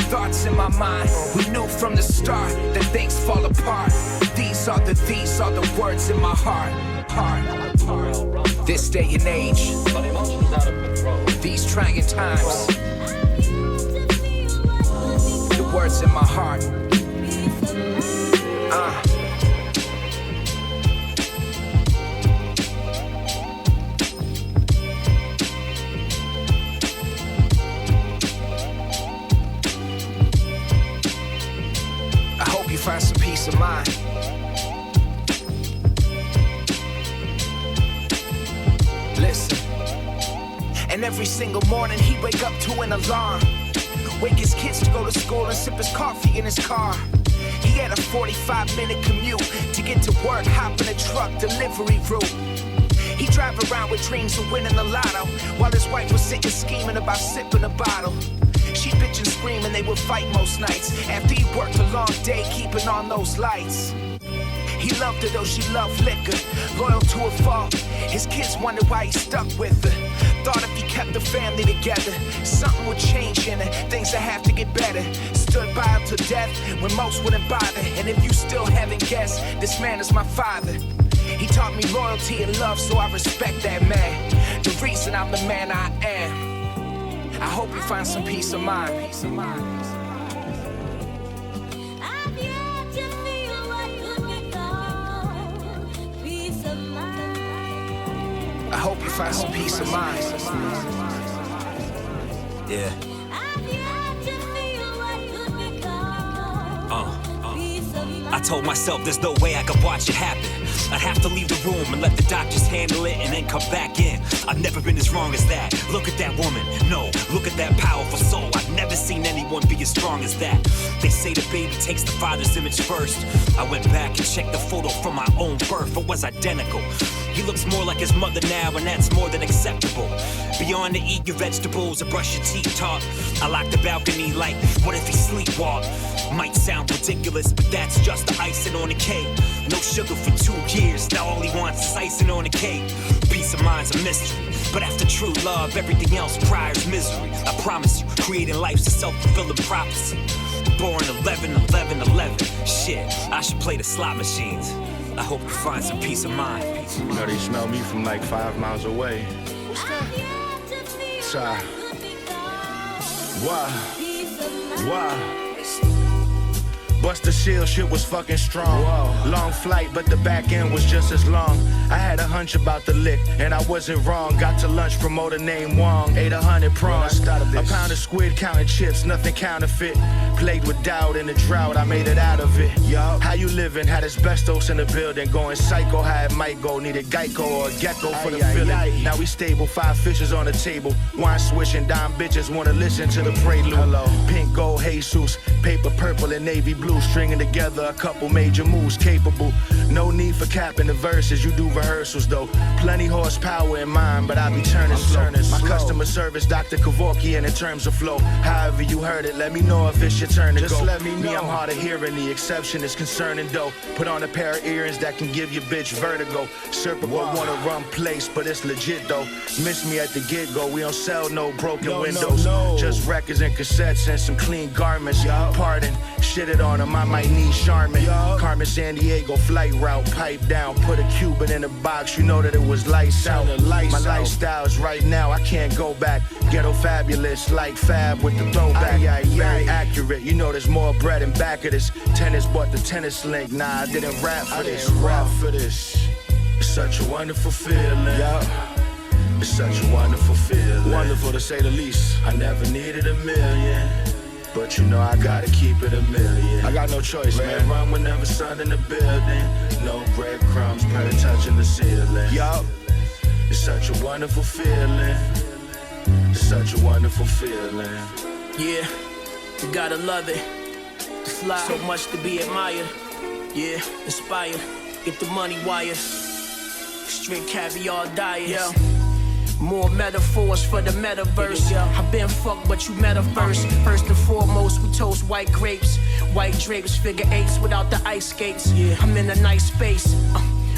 thoughts in my mind. We knew from the start that things fall apart. These are the words in my heart. This day and age, these trying times, the words in my heart. I hope you find some peace of mind. Listen. And every single morning he'd wake up to an alarm. Wake his kids to go to school and sip his coffee in his car. He had a 45-minute commute to get to work, hop in a truck, delivery route. He drive around with dreams of winning the lotto, while his wife was sitting scheming about sipping a bottle. She bitch and scream and they would fight most nights, after he worked a long day keeping on those lights. He loved her though she loved liquor, loyal to a fault. His kids wondered why he stuck with her. Thought if he kept the family together, something would change in her, things would have to get better. Stood by him till death when most wouldn't bother. And if you still haven't guessed, this man is my father. He taught me loyalty and love, so I respect that man. The reason I'm the man I am. I hope you find some peace of mind. I hope you find some peace of mind. Yeah. I told myself there's no way I could watch it happen. I'd have to leave the room and let the doctors handle it and then come back in. I've never been as wrong as that. Look at that woman. No, look at that powerful soul. I've never seen anyone be as strong as that. They say the baby takes the father's image first. I went back and checked the photo from my own birth. It was identical. He looks more like his mother now, and that's more than acceptable. Beyond to eat your vegetables or brush your teeth talk, I lock the balcony like, what if he sleepwalk? Might sound ridiculous, but that's just the icing on the cake. No sugar for 2 years, now all he wants is icing on the cake. Peace of mind's a mystery, but after true love, everything else prior is misery. I promise you, creating life's a self-fulfilling prophecy. Born 11-11-11. Shit, I should play the slot machines. I hope you find some peace of mind. You know they smell me from like 5 miles away. What's that? Sorry. Why? Bust the shield, shit was fucking strong. Whoa. Long flight, but the back end was just as long. I had a hunch about the lick, and I wasn't wrong. Got to lunch, promoter named Wong. Ate 100 prawns, a pound of squid, counting chips, nothing counterfeit. Played with doubt in the drought, I made it out of it. Yo, how you living? Had asbestos in the building, going psycho, how it might go. Needed Geico or a gecko for the feeling. Now we stable, 5 fishes on the table. Wine swishing, dime bitches wanna listen to the prelude. Hello. Pink, gold, Jesus, paper, purple, and navy blue. Stringing together a couple major moves, capable. No need for capping the verses, you do rehearsals though. Plenty horsepower in mine, but I be turning slow. My customer service, Dr. Kevorkian in terms of flow. However you heard it, let me know if it's your turn to go. Just let me know. I'm hard of hearing, the exception is concerning though. Put on a pair of earrings that can give your bitch vertigo. Serpent wanna run place, but it's legit though. Miss me at the get-go, we don't sell no broken windows. Just records and cassettes and some clean garments. Pardon, shit it on them, I might need Charmin. Carmen San Diego flight route, pipe down, put a Cuban in a box, you know that it was lights out. My lifestyle's right now, I can't go back. Ghetto fabulous, like Fab with the throwback. Very accurate. accurate. You know there's more bread in back of this. Tennis bought the tennis link. Nah, I didn't rap for this. Rap for this. It's such a wonderful feeling. Yeah. It's such a wonderful feeling. Wonderful to say the least. I never needed a million, but you know I gotta keep it a million. I got no choice, man. Run whenever sun in the building. No breadcrumbs, probably touching the ceiling. Yup. It's such a wonderful feeling. It's such a wonderful feeling. Yeah, you gotta love it. Fly, so much to be admired. Yeah, inspired. Get the money wired. Strict caviar diet. Yeah. More metaphors for the metaverse. I've been fucked, but you met her first. First and foremost, we toast white grapes. White drapes, figure eights without the ice skates. Yeah. I'm in a nice space.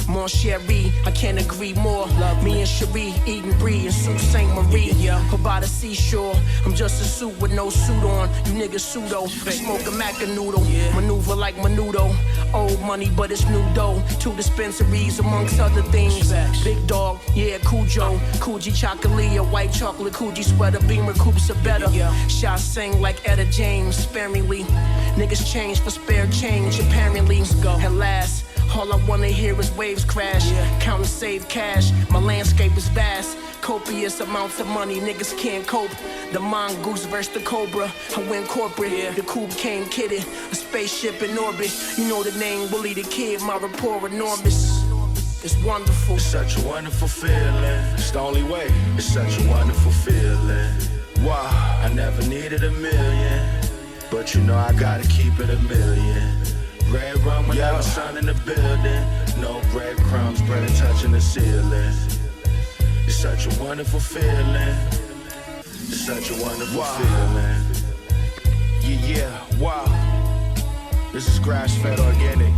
Mon chéri, I can't agree more. Love me and Cherie, eating brie in Sault Ste. Marie. But by the seashore, I'm just a suit with no suit on. You niggas pseudo, smoke a maca-noodle. Maneuver like Menudo. Old money, but it's new dough. 2 dispensaries, amongst other things. Big dog, yeah, Cujo. Coogee Chocolate, white chocolate, Coogee sweater, Beamer coops are better. Shots sing like Etta James, sparingly. Niggas change for spare change, apparently. At last, all I wanna hear is waves crash. Count and save cash. My landscape is vast. Copious amounts of money, niggas can't cope. The mongoose versus the cobra. I went corporate. The coupe came kitted. A spaceship in orbit. You know the name, Willie the Kid. My rapport enormous. It's wonderful. It's such a wonderful feeling. It's the only way. It's such a wonderful feeling. Wow. I never needed a million, but you know I gotta keep it a million. Red rum without sun in the building. No breadcrumbs, bread touching the ceiling. It's such a wonderful feeling. It's such a wonderful feeling. Yeah, wow. This is grass-fed organic.